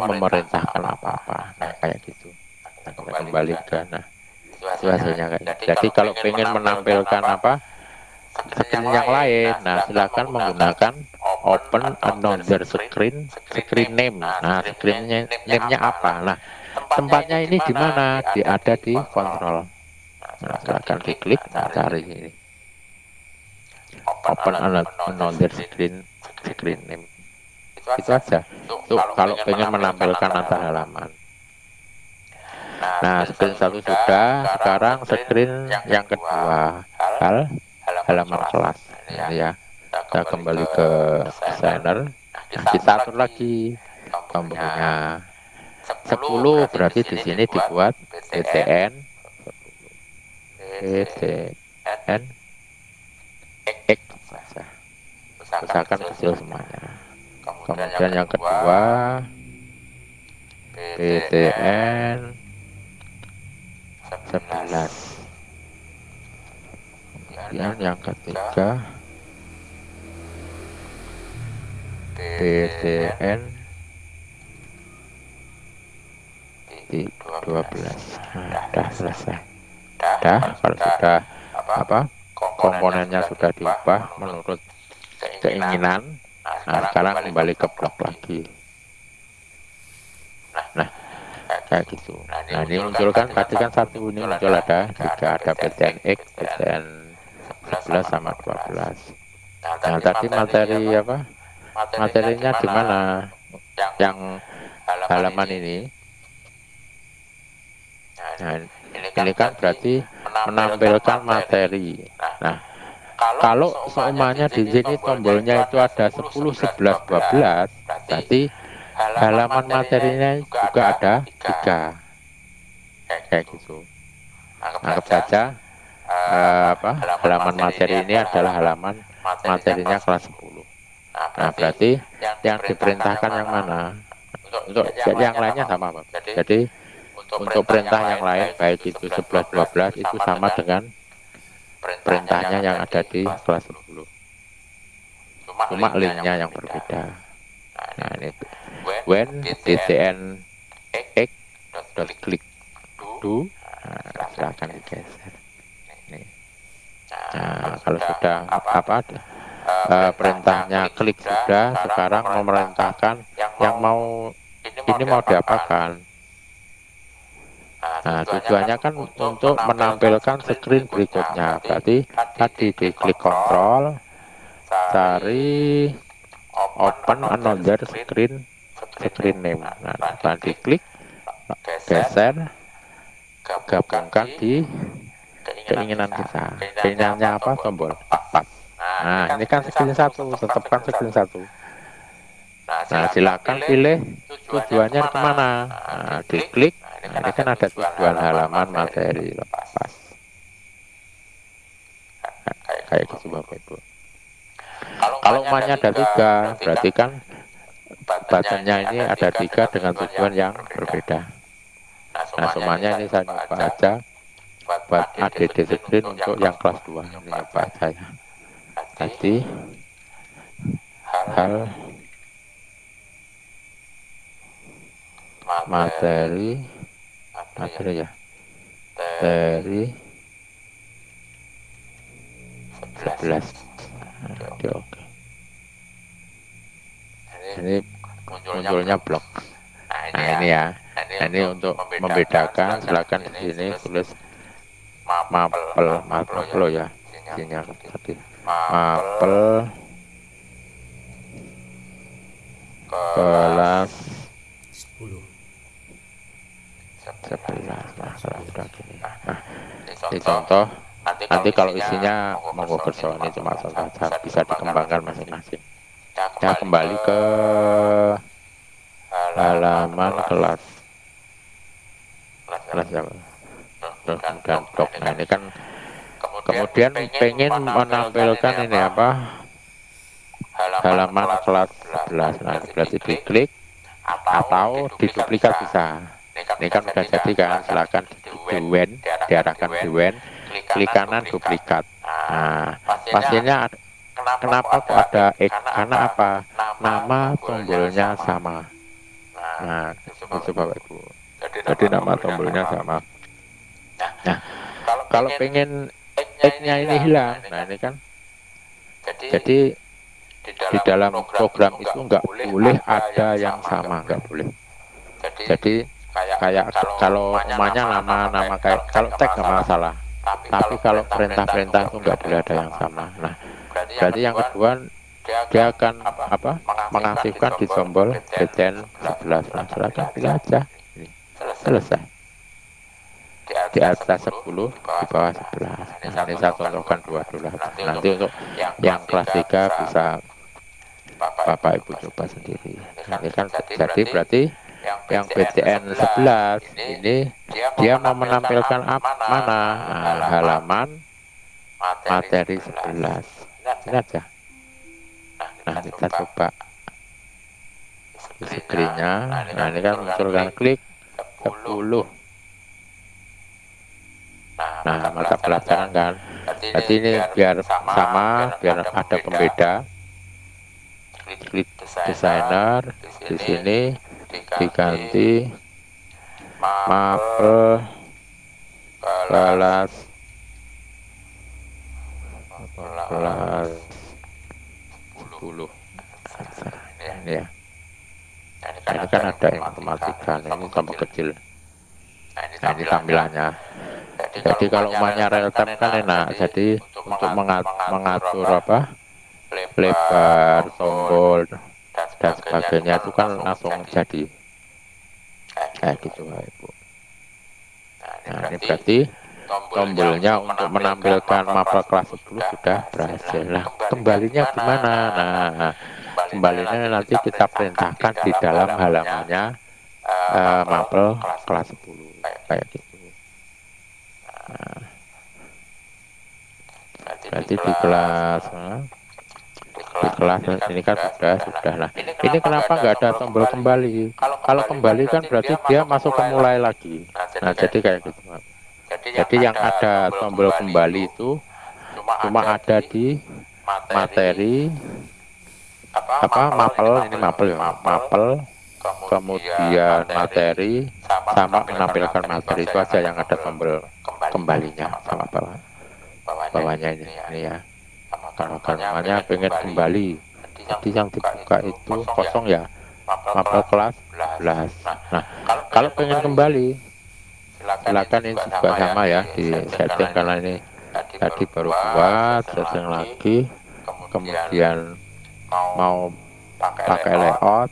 memerintahkan apa-apa. Nah kayak gitu. Nah kita kembalikan. Nah itu hasilnya kayak gitu. Jadi kalau pengen menampilkan screen yang lain, nah silakan menggunakan open another screen name. Nah screen name-nya apa? Nah tempatnya ini di mana? Ada di kontrol. Nah silakan diklik, nah cari ini open another screen name. Itu aja. Itu kalau pengen menampilkan antar halaman. Nah screen satu sudah, sekarang screen yang kedua, halaman kelas. Ini ya, kita kembali ke designer. Nah, kita atur lagi tombolnya 10, berarti di sini dibuat BTN X saja, usahakan kecil semuanya. Kemudian yang kedua BTN 11. Kemudian yang ketiga BTN 12. Nah, dah selesai. Dah, kalau sudah komponennya sudah diubah menurut keinginan. Nah sekarang kembali ke blok lagi. Nah kayak gitu. Nah ini munculkan tadi kan satu, ini muncul ada 3, ada PTN X, PTN 11 sama 12. Nah tadi materi materinya di mana? Yang halaman ini. Nah ini kan berarti menampilkan materi. Nah, kalau seumpamanya di sini tombolnya itu ada 10, 11, 12, berarti halaman materinya juga ada 3. Kayak gitu. Anggap saja halaman materi ini adalah halaman materinya kelas 10. Nah, berarti yang diperintahkan yang mana? Untuk yang lainnya sama, Pak. Jadi untuk perintah yang lain baik itu 11, 12 itu sama dengan perintahnya yang ada di kelas 10. Cuma linknya yang berbeda. Nah, ini when dtn x dot click do, nah, silahkan digeser. Nih. Nah, kalau sudah perintahnya klik sudah, sekarang memerintahkan yang ini mau diapakan. Nah, tujuannya kan untuk menampilkan screen berikutnya. Berarti tadi diklik kontrol, cari open another screen name. Nah, setelah diklik, geser, gabungkan di keinginan kita. Keinginannya apa? Tombol pas. Nah, ini kan screen 1, tetapkan screen 1. Nah, silakan pilih tujuannya kemana. Nah, diklik. Nah, ini kan ada tujuan halaman materi lepas. Kayak gitu Bapak Ibu. Kalau umpamanya ada 3, berarti kan buttonnya ini ada 3 dengan tujuan yang berbeda. Nah, semuanya ini saya nyoba aja buat ADD screen untuk yang kelas 2. Ini nyoba saya. Tadi hal materi ya dari 11. Oke. Ini munculnya blok. Nah, ini ya. Nah, ini untuk membedakan, silakan di sini tulis mapel ya. Isinya tadi mapel kelas 11. Nah, kalau sudah gini. Nah, ini contoh. Nanti kalau isinya monggo kerso, ini cuma contoh saja, bisa dikembangkan masing-masing. Ya, kembali ke halaman kelas apa? Kemudian blok. Nah, ini kan kemudian pengen menampilkan ini apa? Halaman kelas 11. Nah, berarti diklik atau diduplikat bisa. Ini kan sudah jadi kan, silakan di when, diarahkan di when, klik kanan duplikat. Nah, pastinya kenapa kok ada X? Karena apa? Nama tombolnya sama. Nah, itu Bapak Ibu. Jadi nama tombolnya sama. Nah, kalau pengen X-nya ini hilang, nah ini kan. Jadi di dalam program itu nggak boleh ada yang sama, nggak boleh. Jadi kayak kalau umumnya nama kayak kalau tag nggak masalah, tapi kalau perintah-perintah itu nggak boleh ada yang sama. Nah, berarti yang kedua dia akan mengaktifkan di tombol dtn 11. Nah, silakan pilih aja. Ini selesai. Di atas 10, di bawah 11. Nah, ini saya contohkan 2 dulu. Nanti untuk yang kelas 3 bisa Bapak Ibu coba sendiri. Nah, ini kan jadi berarti yang BTN 11 ini dia mau menampilkan mana? Nah, halaman materi 11. Ini aja. Nah, kita coba screen-nya. Nah, ini kan munculkan klik 10. Nah, mata pelajaran kan. Jadi ini biar sama, biar ada pembeda. Klik desainer di sini diganti mapel kelas 10. Ini ya. Ini kan ada informatika, ini tambah kecil. Nah, ini tampilannya. Jadi kalau umumnya real time kan enak. Jadi untuk mengatur lebar, tombol dan sebagainya itu kan langsung jadi. Kayak gitu Pak Ibu. Nah, ini berarti tombolnya untuk menampilkan mapel kelas 10 sudah berhasil. Nah, kembalinya gimana? Nah, kembalinya nanti kita perintahkan di dalam halamannya mapel kelas 10 kayak gitu. Nah, berarti di kelas ini kan sudah. Nah, ini kenapa nggak ada tombol kembali? Kalau kembali kan berarti dia masuk ke mulai lagi. Nah, jadi kayak gitu. Jadi yang ada tombol kembali itu cuma ada di materi mapel, ini mapel ya, mapel, kemudian materi sama menampilkan materi, itu aja yang ada tombol kembalinya sama bawahnya ini ya. Kalau namanya pengen kembali, jadi yang dibuka itu kosong ya, mapel kelas 11. Nah, kalau pengen kembali silakan ini juga sama ya, di setting karena ini tadi baru buat, setting lagi, kemudian mau pakai layout,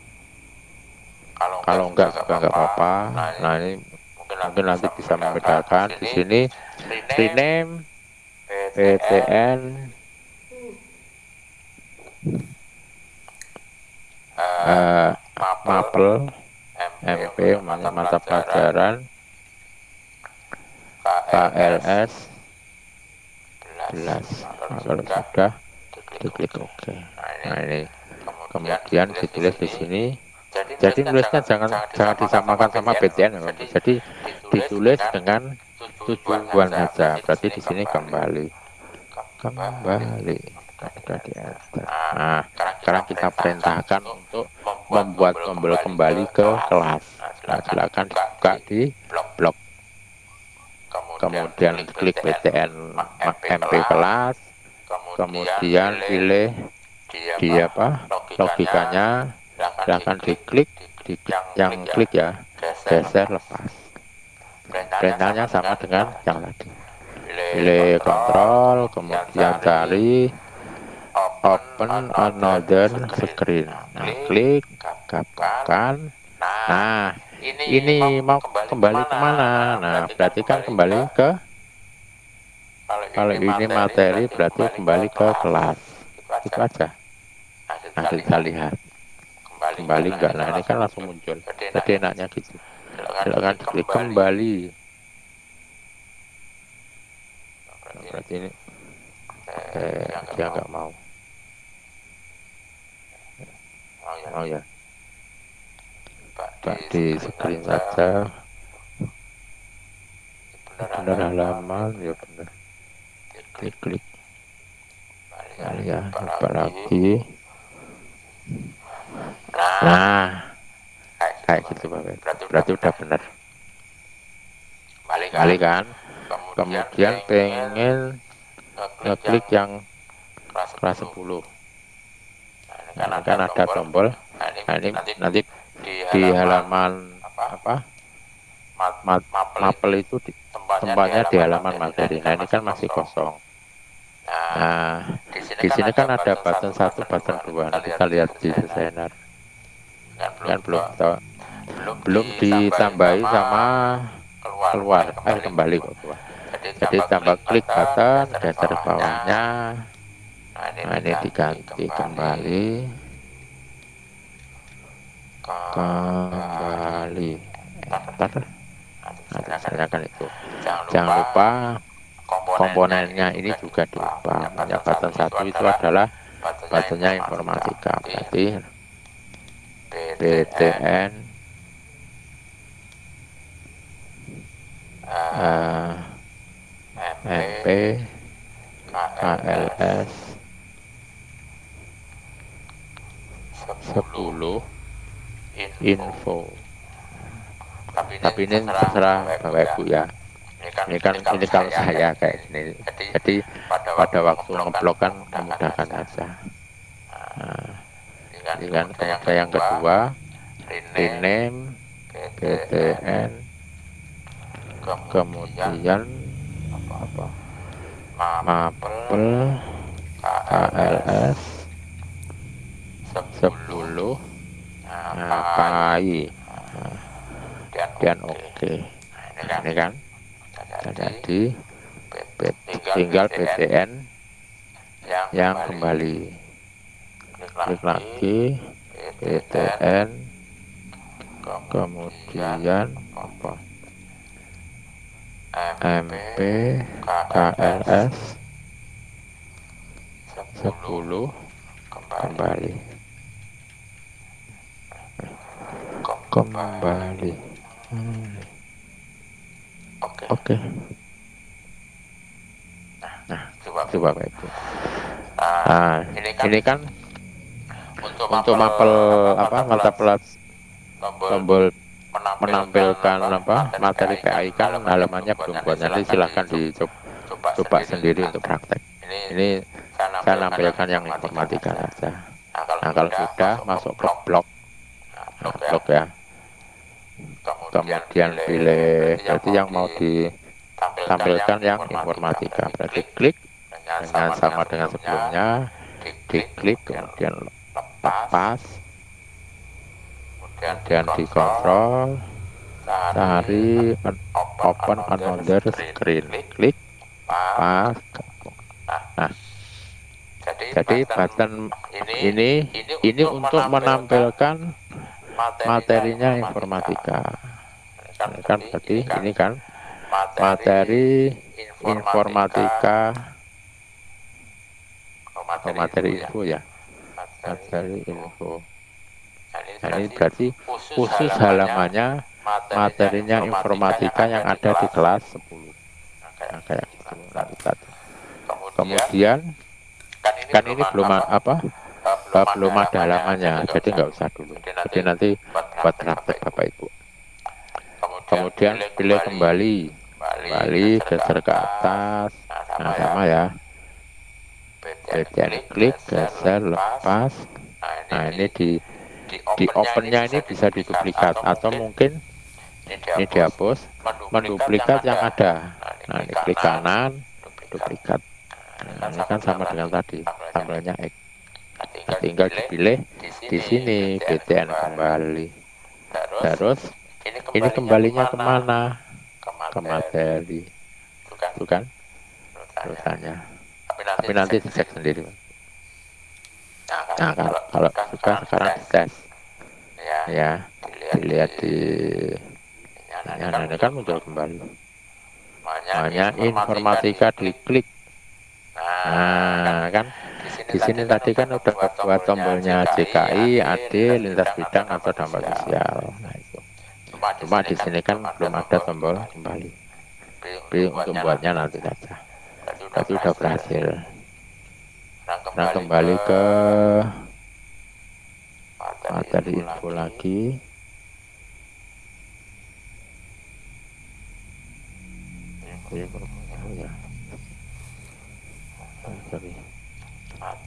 kalau enggak juga enggak apa-apa. Nah, ini mungkin nanti bisa membedakan di sini rename PTN mapel MP mata pelajaran KLS 11. Nah, kalau sudah diklik OK. Nah, ini kemudian ditulis di sini. Jadi nulisnya jangan disamakan sama BTN ya, jadi ditulis dengan tujuan saja. Berarti di sini kembali. Sudah di enter. Nah, sekarang kita perintahkan untuk membuat tombol kembali ke kelas. Nah, silakan dibuka di blok. Kemudian klik PTN MP kelas. Kemudian pilih di logikanya. Silakan diklik yang klik ya, geser lepas. Perintahnya sama dengan yang tadi. Pilih kontrol, kemudian cari open another screen. Nah, klik, gabungkan. Nah, ini mau kembali kemana? Nah, berarti kan kembali ke, kalau ini materi berarti kembali ke kelas. Itu aja. Nah, kita lihat kembali enggak. Nah, ini kan langsung muncul, jadi enaknya gitu. Silakan diklik kembali. Nah, berarti ini dia nggak mau. Oh ya, Pak di screen saja. Benar halaman ya, benar. Diklik kali ya, lupa lagi. Nah, kayak gitu Pak. Berarti udah benar. Balik kan. Kemudian pengen ngeklik yang kelas 10. Nah, ini kan ada tombol. Nah, ini nanti di halaman mapel itu tempatnya di halaman materi. Nah, ini kan masih kosong. Nah, di sini kan ada button 1, button 2. Nah, kita lihat di desainer. Kan belum ditambahi sama keluar. Kembali kok keluar. Jadi tambah klik button, geser bawahnya. Nah, ini diganti kembali. Ntar. Nah, misalkan itu. Jangan lupa komponennya ini juga diubah. Yang button 1 itu adalah buttonnya informatika. Berarti PTN MP KLS 10 info. Tapi ini terserah Bapak Ibu ya. Ini kalau saya kayak gini. Jadi pada waktu ngeblok kan memudahkan saja. Nah, ini kan kemudian yang kedua, rename PTN, kemudian mapel KLS 10 ngapai. Dan oke. Ini kan jadi tinggal BTN yang kembali. Klik lagi BTN, kemudian apa? MP KLS 10 kembali. Oke. Nah, itu Bapak Ibu. Nah, ini kan untuk mapel mata pelat tombol menampilkan materi PAI kan halamannya belum buat, nanti silahkan dicoba sendiri untuk praktek. Ini saya nampilkan yang informatika saja. Nah, kalau sudah masuk ke blok ya, kemudian pilih, berarti yang mau ditampilkan yang informatika, berarti klik dengan sama dengan sebelumnya, diklik kemudian lepas, kemudian dikontrol, cari open another screen, klik pas. Nah, jadi button ini untuk menampilkan materinya informatika. Ini kan berarti ini kan materi informatika, materi info ya, materi info. Nah, ini berarti khusus halamannya materinya informatika yang ada di kelas 10. Nah, kayak gitu. Kemudian kan ini belum ada halamannya, jadi nggak usah dulu. Jadi nanti buat praktek Bapak Ibu. Kemudian pilih kembali, geser ke atas. Nah, sama ya. BTN klik, geser, lepas. Nah, ini di opennya ini bisa diduplikat atau mungkin ini dihapus, menduplikat yang ada. Nah, ini klik kanan, duplikat. Nah, ini kan sama dengan tadi, tampilannya X. Nah, tinggal dipilih di sini BTN kembali. Terus ini kembalinya kemana? Ke materi. Itu kan urutannya. Tapi nanti dicek sendiri. Nah, kalau sudah sekarang dites, ya, dilihat di ini kan muncul kembali. Namanya informatika, diklik. Nah, kan di sini tadi kan udah buat tombolnya JKI, AD, lintas bidang atau dampak sosial. Nah, itu. Cuma di sini kan belum ada tombol kembali. Tapi untuk buatnya nanti saja. Berarti udah berhasil. Nah, kembali ke materi info lagi.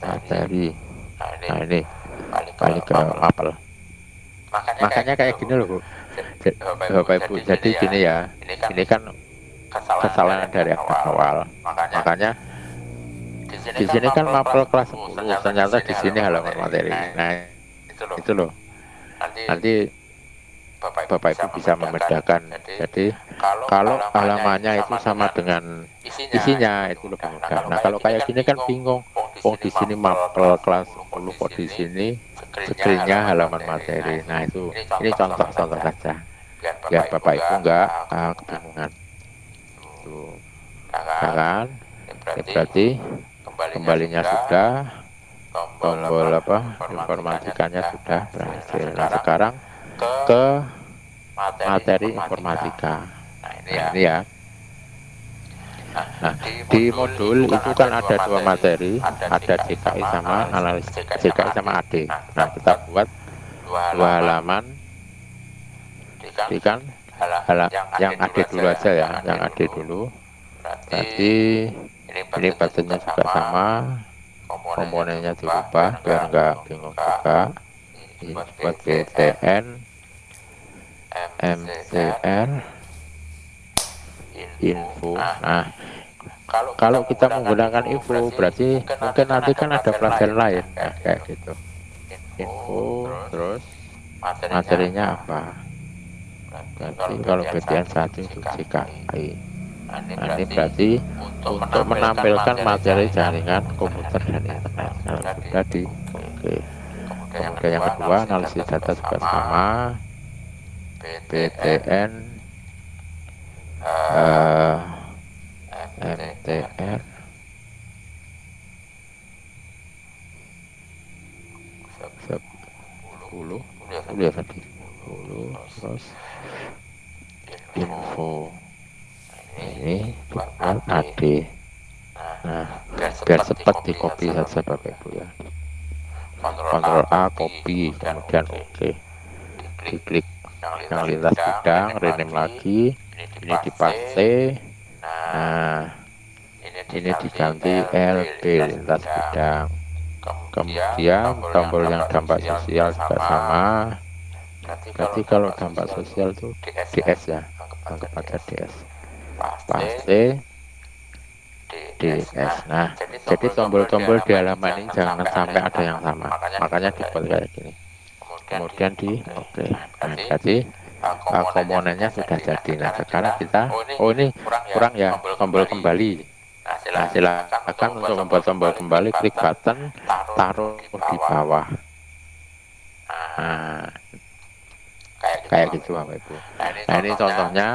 Materi. Nah, ini balik ke mapel. Makanya kayak gini loh, Bu. Bapak Ibu. Jadi gini ya. Ini kan kesalahan dari awal. Makanya di sini kan mapel kelas 10, ternyata di sini halaman materi. Nah, itu loh. Nanti Bapak Ibu bisa membedakan. Jadi kalau halamannya itu sama dengan isinya itu lebih mudah. Nah, kalau kayak gini kan bingung. Oh, di sini mapel kelas 10, kok di sini screen-nya halaman materi. Nah, ini contoh-contoh saja. Biar Bapak Ibu enggak kebingungan. Tuh. Kan? Ini berarti kembalinya sudah, tombol informatikanya sudah berhasil. Nah, sekarang ke materi informatika. Nah, ini ya. Nah, di modul itu kan ada dua materi, ada JKI sama analisis JKI sama AD. Nah, kita buat dua halaman. Jadi kan yang AD dulu aja ya, yang AD dulu. Berarti ini buttonnya juga sama, komponennya dirubah biar nggak bingung juga. Ini buat BTN, MCR, info. Nah, kalau kita menggunakan info berarti mungkin nanti kan ada pelajaran lain. Nah, kayak gitu. Info, terus materinya apa? Berarti kalau BTN 1 itu JKI. Nah, ini berarti untuk menampilkan materi jaringan komputer dan internet. Nah, itu tadi. Oke. Kemudian yang kedua, analisis data juga sama. BTN, MTR, 10, ya tadi 10, terus info. Ini dibuat AD. Nah, biar cepat di copy saja Bapak Ibu ya. Ctrl A copy, kemudian oke. Diklik yang lintas bidang, rename lagi. Ini dipaste. Nah, ini diganti LB lintas bidang. Kemudian tombol yang dampak sosial juga sama. Berarti kalau dampak sosial itu DS ya, anggap aja DS. Paste DS. Nah, jadi tombol-tombol di halaman ini jangan sampai ada yang sama. Makanya dibuat kayak gini. Kemudian di oke. Nah, berarti komponennya sudah jadi. Nah, sekarang kita ini kurang ya, tombol kembali. Nah, silakan untuk membuat tombol kembali, klik button, taruh di bawah. Nah, kayak gitu Bapak Ibu. Nah, ini contohnya.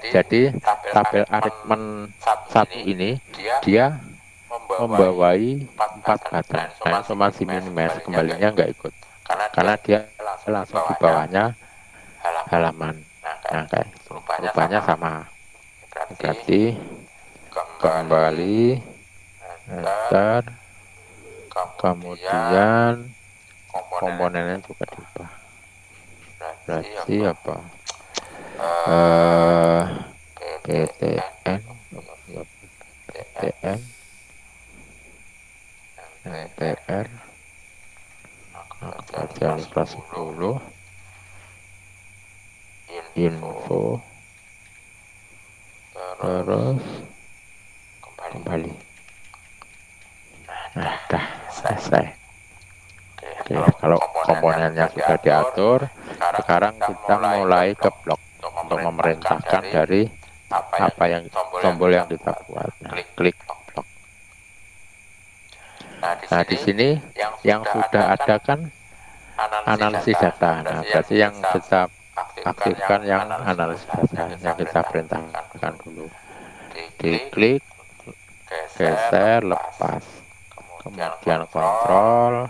Jadi tabel aritmen 1 ini dia membawai 4 button. Nah, somasi minimis kembalinya nggak ikut karena dia langsung di bawahnya halaman. Nah, kayak gitu. Rupanya sama. Berarti kembali, enter, kemudian komponennya juga diubah. Berarti apa? PTN, PTN, MTR, kerjaan kelas 10, info, terus kembali. Nah, dah selesai. Oke, kalau komponennya sudah diatur, sekarang kita mulai ke blok untuk memerintahkan dari apa yang tombol yang kita buat. Nah, klik blok. Nah, di sini yang sudah ada kan analisis data. Nah, berarti yang kita aktifkan yang analisis data, yang kita perintahkan dulu. Diklik, geser, lepas. Kemudian kontrol,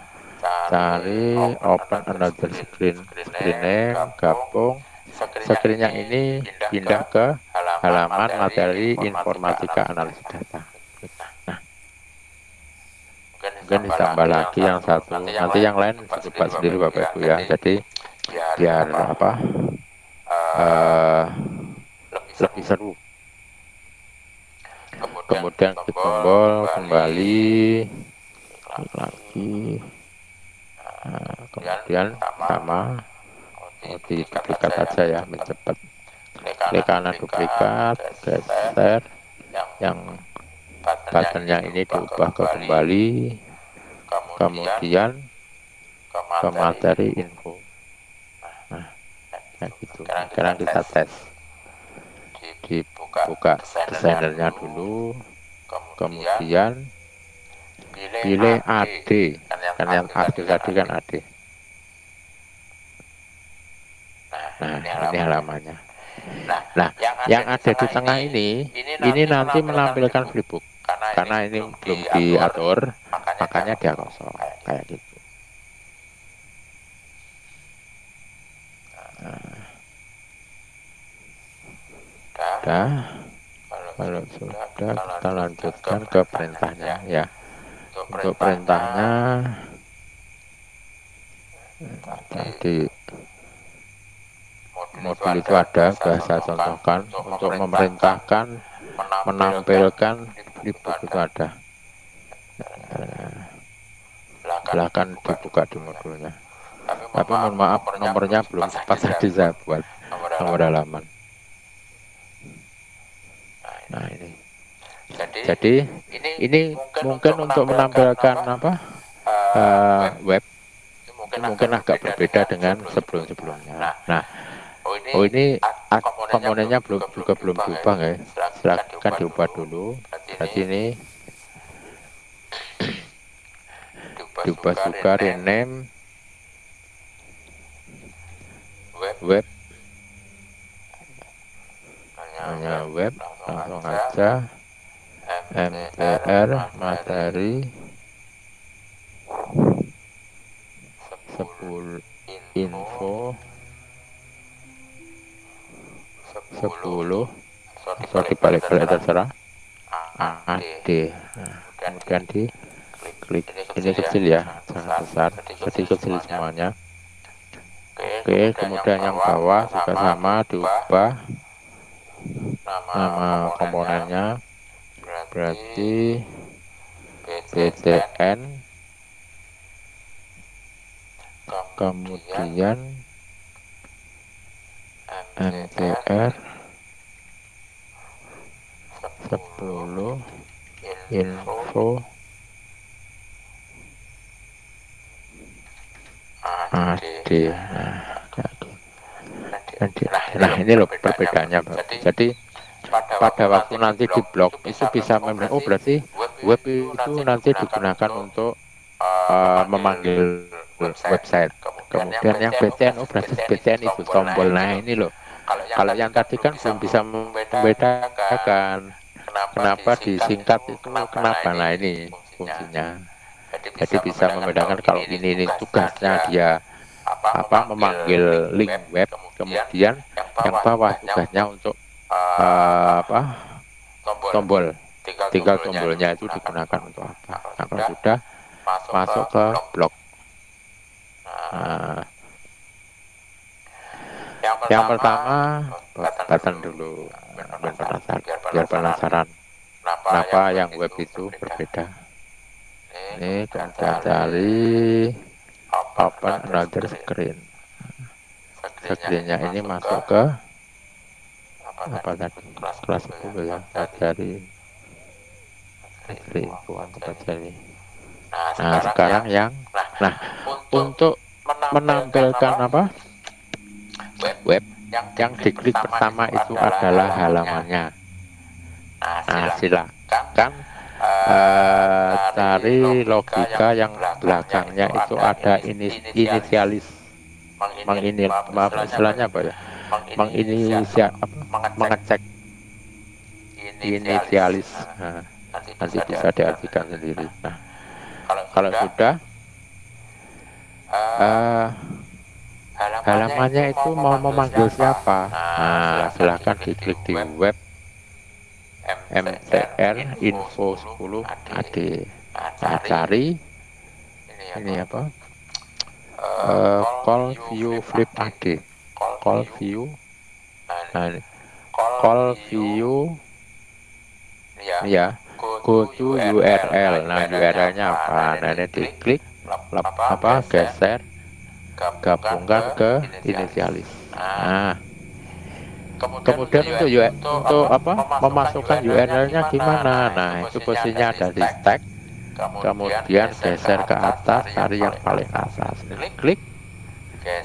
cari open another screen name, gabung. Screen yang ini pindah ke halaman materi informatika analisis data. Nah, mungkin ditambah lagi yang satu, nanti yang lain coba sendiri Bapak Ibu ya. Jadi biar apa? Lebih seru. Kemudian klik tombol kembali lagi. Nah, kemudian sama di duplikat aja ya, mencepat. Klik kanan duplikat, geser, yang buttonnya ini diubah ke kembali, kemudian ke materi info. Nah, kayak gitu. Sekarang kita tes. Dibuka desainernya dulu, kemudian pilih AD, kan yang aktif tadi kan AD. Nah, ini halamannya. Nah, yang ada di tengah ini nanti menampilkan flipbook. Karena ini belum diatur, makanya dia kosong, kayak gitu. Nah, kalau sudah kita lanjutkan ke perintahnya ya. Untuk perintahnya tadi modul itu ada, bahasa contohkan untuk memerintahkan menampilkan flipbook itu ada. Silahkan dibuka di modulnya. Tapi mohon maaf nomornya belum sempat tadi saya buat nomor halaman. Nah, ini. Jadi ini mungkin untuk menampilkan apa web mungkin agak berbeda dengan sebelum-sebelumnya. Nah, ini komponennya belum diubah ya. silakan diubah dulu. Berarti ini diubah juga rename web, hanya web, langsung aja MTR materi 10 info 10 atau dibalik-balik terserah AD. Nah, kemudian diklik, ini kecil ya, jangan besar, jadi kecil semuanya. Oke, kemudian yang bawah juga sama, diubah nama komponennya, berarti BTN, kemudian MTR 10 info AD. Nah, ini loh perbedaannya, Pak. Jadi pada waktu nanti di blog itu bisa memang, oh berarti web itu nanti digunakan untuk memanggil website. Kemudian yang BTN, oh berarti BTN itu tombol. Nah ini loh, kalau yang tadi kan belum bisa membedakan kenapa disingkat itu kenapa. Nah ini fungsinya. Jadi bisa membedakan kalau ini tugasnya dia memanggil link web, kemudian yang bawah tugasnya untuk tombol, tinggal tombolnya itu digunakan untuk apa. Nah, kalau sudah masuk ke blog. Nah, yang pertama button dulu, biar penasaran kenapa yang web itu berbeda. Ini kemudian cari open another screen. Screennya ini masuk ke apa tadi, kelas 10 ya, pelajari pelajari. Nah sekarang yang untuk menampilkan web yang diklik pertama itu adalah halamannya. Nah silakan cari logika yang belakangnya itu ada inisialis, istilahnya apa ya, mengecek inisialis. Nah, nanti bisa diartikan sendiri. Nah, kalau sudah halamannya itu mau memanggil siapa, nah silahkan diklik di web MTR info 10 AD. Nah, cari ini apa, call view flip AD, call view. Nah, call view ya, go to URL. Nah URL-nya apa, nah ini diklik geser, gabungkan ke inisialis. Nah kemudian untuk memasukkan URL-nya gimana, nah itu posisinya ada di stack, kemudian geser ke atas, cari yang paling atas, klik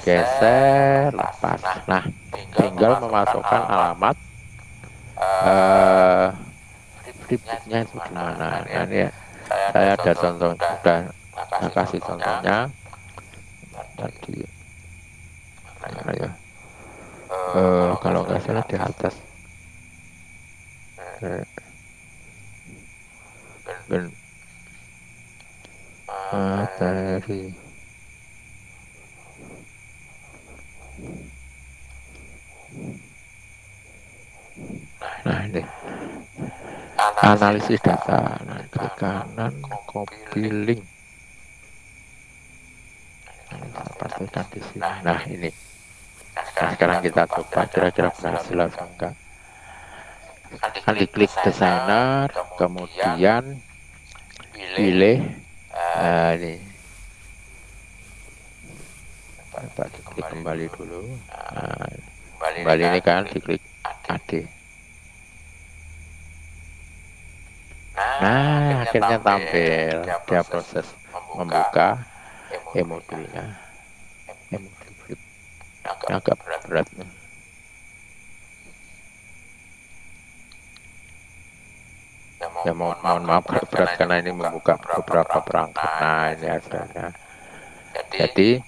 geser, lepas. Nah tinggal memasukkan alamat flipbooknya itu gimana. Nah ini ya, saya ada contoh, sudah saya kasih contohnya tadi. Mana ya, kalau nggak salah di atas. Materi. Nah ini analisis data. Nah, ke kanan, copy link. Saya pastikan di sini. Nah ini. Nah sekarang kita coba kira-kira berhasil atau enggak. Kan diklik designer, kemudian pilih ini. Coba diklik kembali dulu. Nah, kembali ini kan diklik AD. Nah akhirnya tampil, dia proses membuka modulnya. Modul flip agak berat. Ya mohon maaf berat karena ini membuka beberapa perangkat. Nah ini hasilnya. Jadi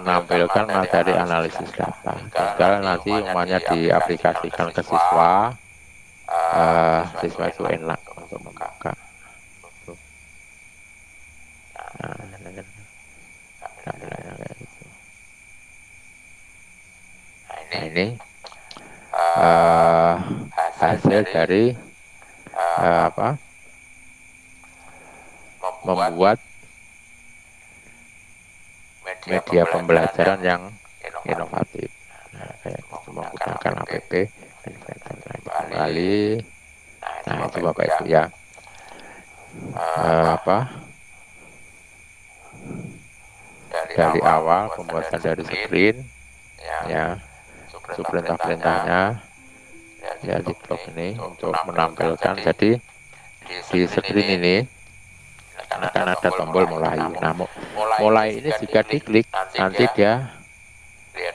menampilkan materi analisis data. Tinggal nanti umumnya diaplikasikan ke siswa. Siswa itu enak untuk membuka. Nah, tampilannya kayak gitu. Nah ini hasil dari apa? Membuat media pembelajaran yang inovatif. Nah, kayak gitu, menggunakan APP Inventor. Nah, ini kembali. Nah, itu Bapak Ibu ya. Dari awal pembuatan dari screen, ya, perintah-perintahnya, ya di blok ini untuk menampilkan. Jadi di screen ini akan ada tombol mulai. Nah, mulai ini jika diklik nanti dia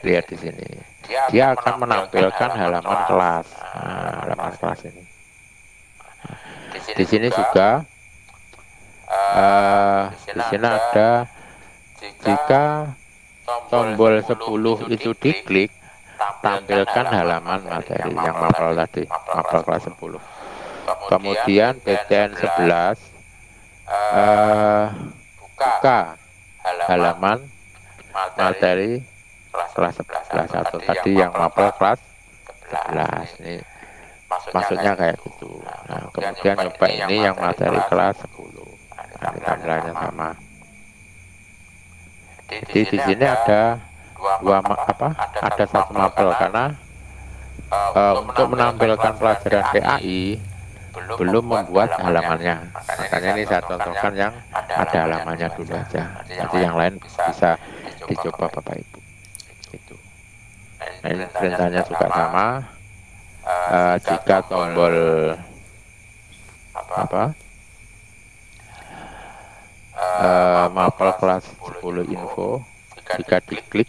lihat di sini. Dia akan menampilkan halaman kelas. Nah, halaman kelas ini. Di sini juga di sini ada jika tombol 10 itu diklik, tampilkan halaman materi yang mapel tadi, mapel kelas 10. Kemudian PTN 11 buka halaman materi kelas 11 atau tadi yang mapel kelas 11. Ini maksudnya kayak gitu. Nah, kemudian coba ini yang materi kelas 10. Nah, ini tampilannya sama. Jadi di sini ada ada satu mapel karena untuk menampilkan pelajaran PAI belum membuat halamannya. Makanya ini saya contohkan yang ada halamannya dulu aja. Nanti yang lain bisa dicoba Bapak Ibu. Itu. Nah, ini perintahnya juga sama. Jika tombol mapel kelas 10 info, jika diklik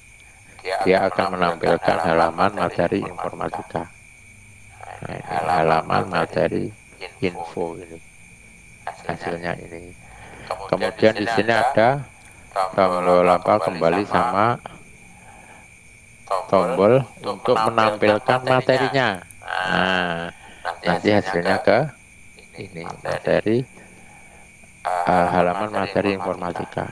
dia akan menampilkan halaman materi informatika. Nah, ini halaman materi info ini. Hasilnya ini. Kemudian di sini ada tombol kembali sama tombol untuk menampilkan materinya. Nah, nanti hasilnya ke ini materi halaman materi informatika.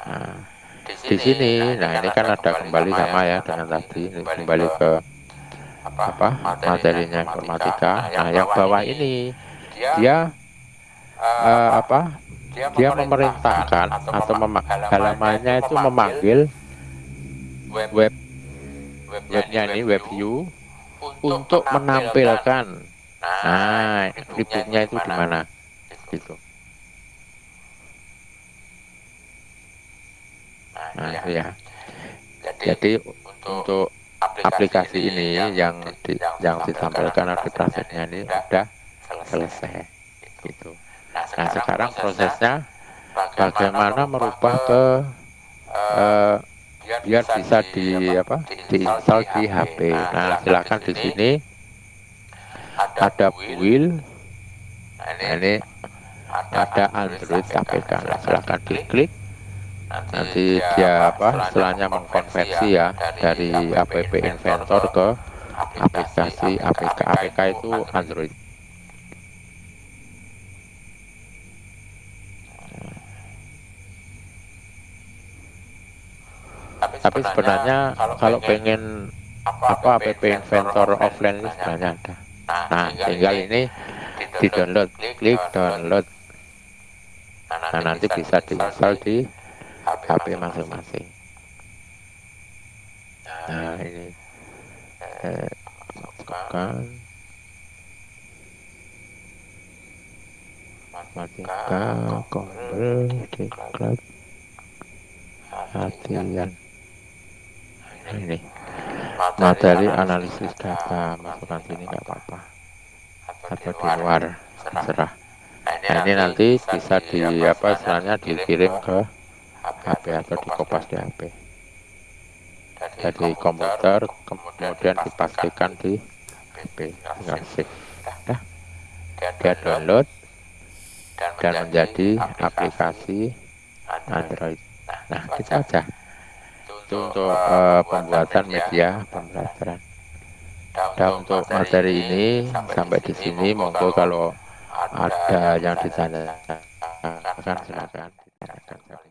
Nah, di sini, nah ini kan ada kembali sama ya dengan tadi, ini kembali ke materinya informatika. Nah, yang bawah ini dia dia memerintahkan atau halamannya itu memanggil webnya ini web view untuk menampilkan. Nah, ributnya itu di mana? Gitu. Nah, itu ya. Jadi untuk aplikasi ini yang ditampilkan atau prosesnya ini sudah selesai. Gitu. Nah, sekarang prosesnya bagaimana merubah ke biar bisa diinstal di HP. Nah, silakan di sini ada build. Nah, ini ada Android APK. Nah, silakan diklik. Nanti dia istilahnya mengkonversi ya dari app Inventor ke aplikasi APK. APK itu Android. Tapi sebenarnya kalau pengen app Inventor offline ini sebenarnya ada. Nah, tinggal ini di download, klik download. Nah, nanti bisa diinstal di HP masing-masing. Nah, ini masukkan tombol diklat latihan. Nah, ini materi analisis data, masukkan sini nggak apa-apa atau di luar terserah. Nah, ini nanti bisa istilahnya dikirim ke HP atau dikopas di HP dari komputer, kemudian dipastikan di HP, tinggal save. dia download dan menjadi aplikasi Android. Nah, gitu aja. Itu untuk pembuatan media pembelajaran. Dan untuk materi ini sampai di sini, monggo kalau ada yang ditanyakan silakan ditanyakan.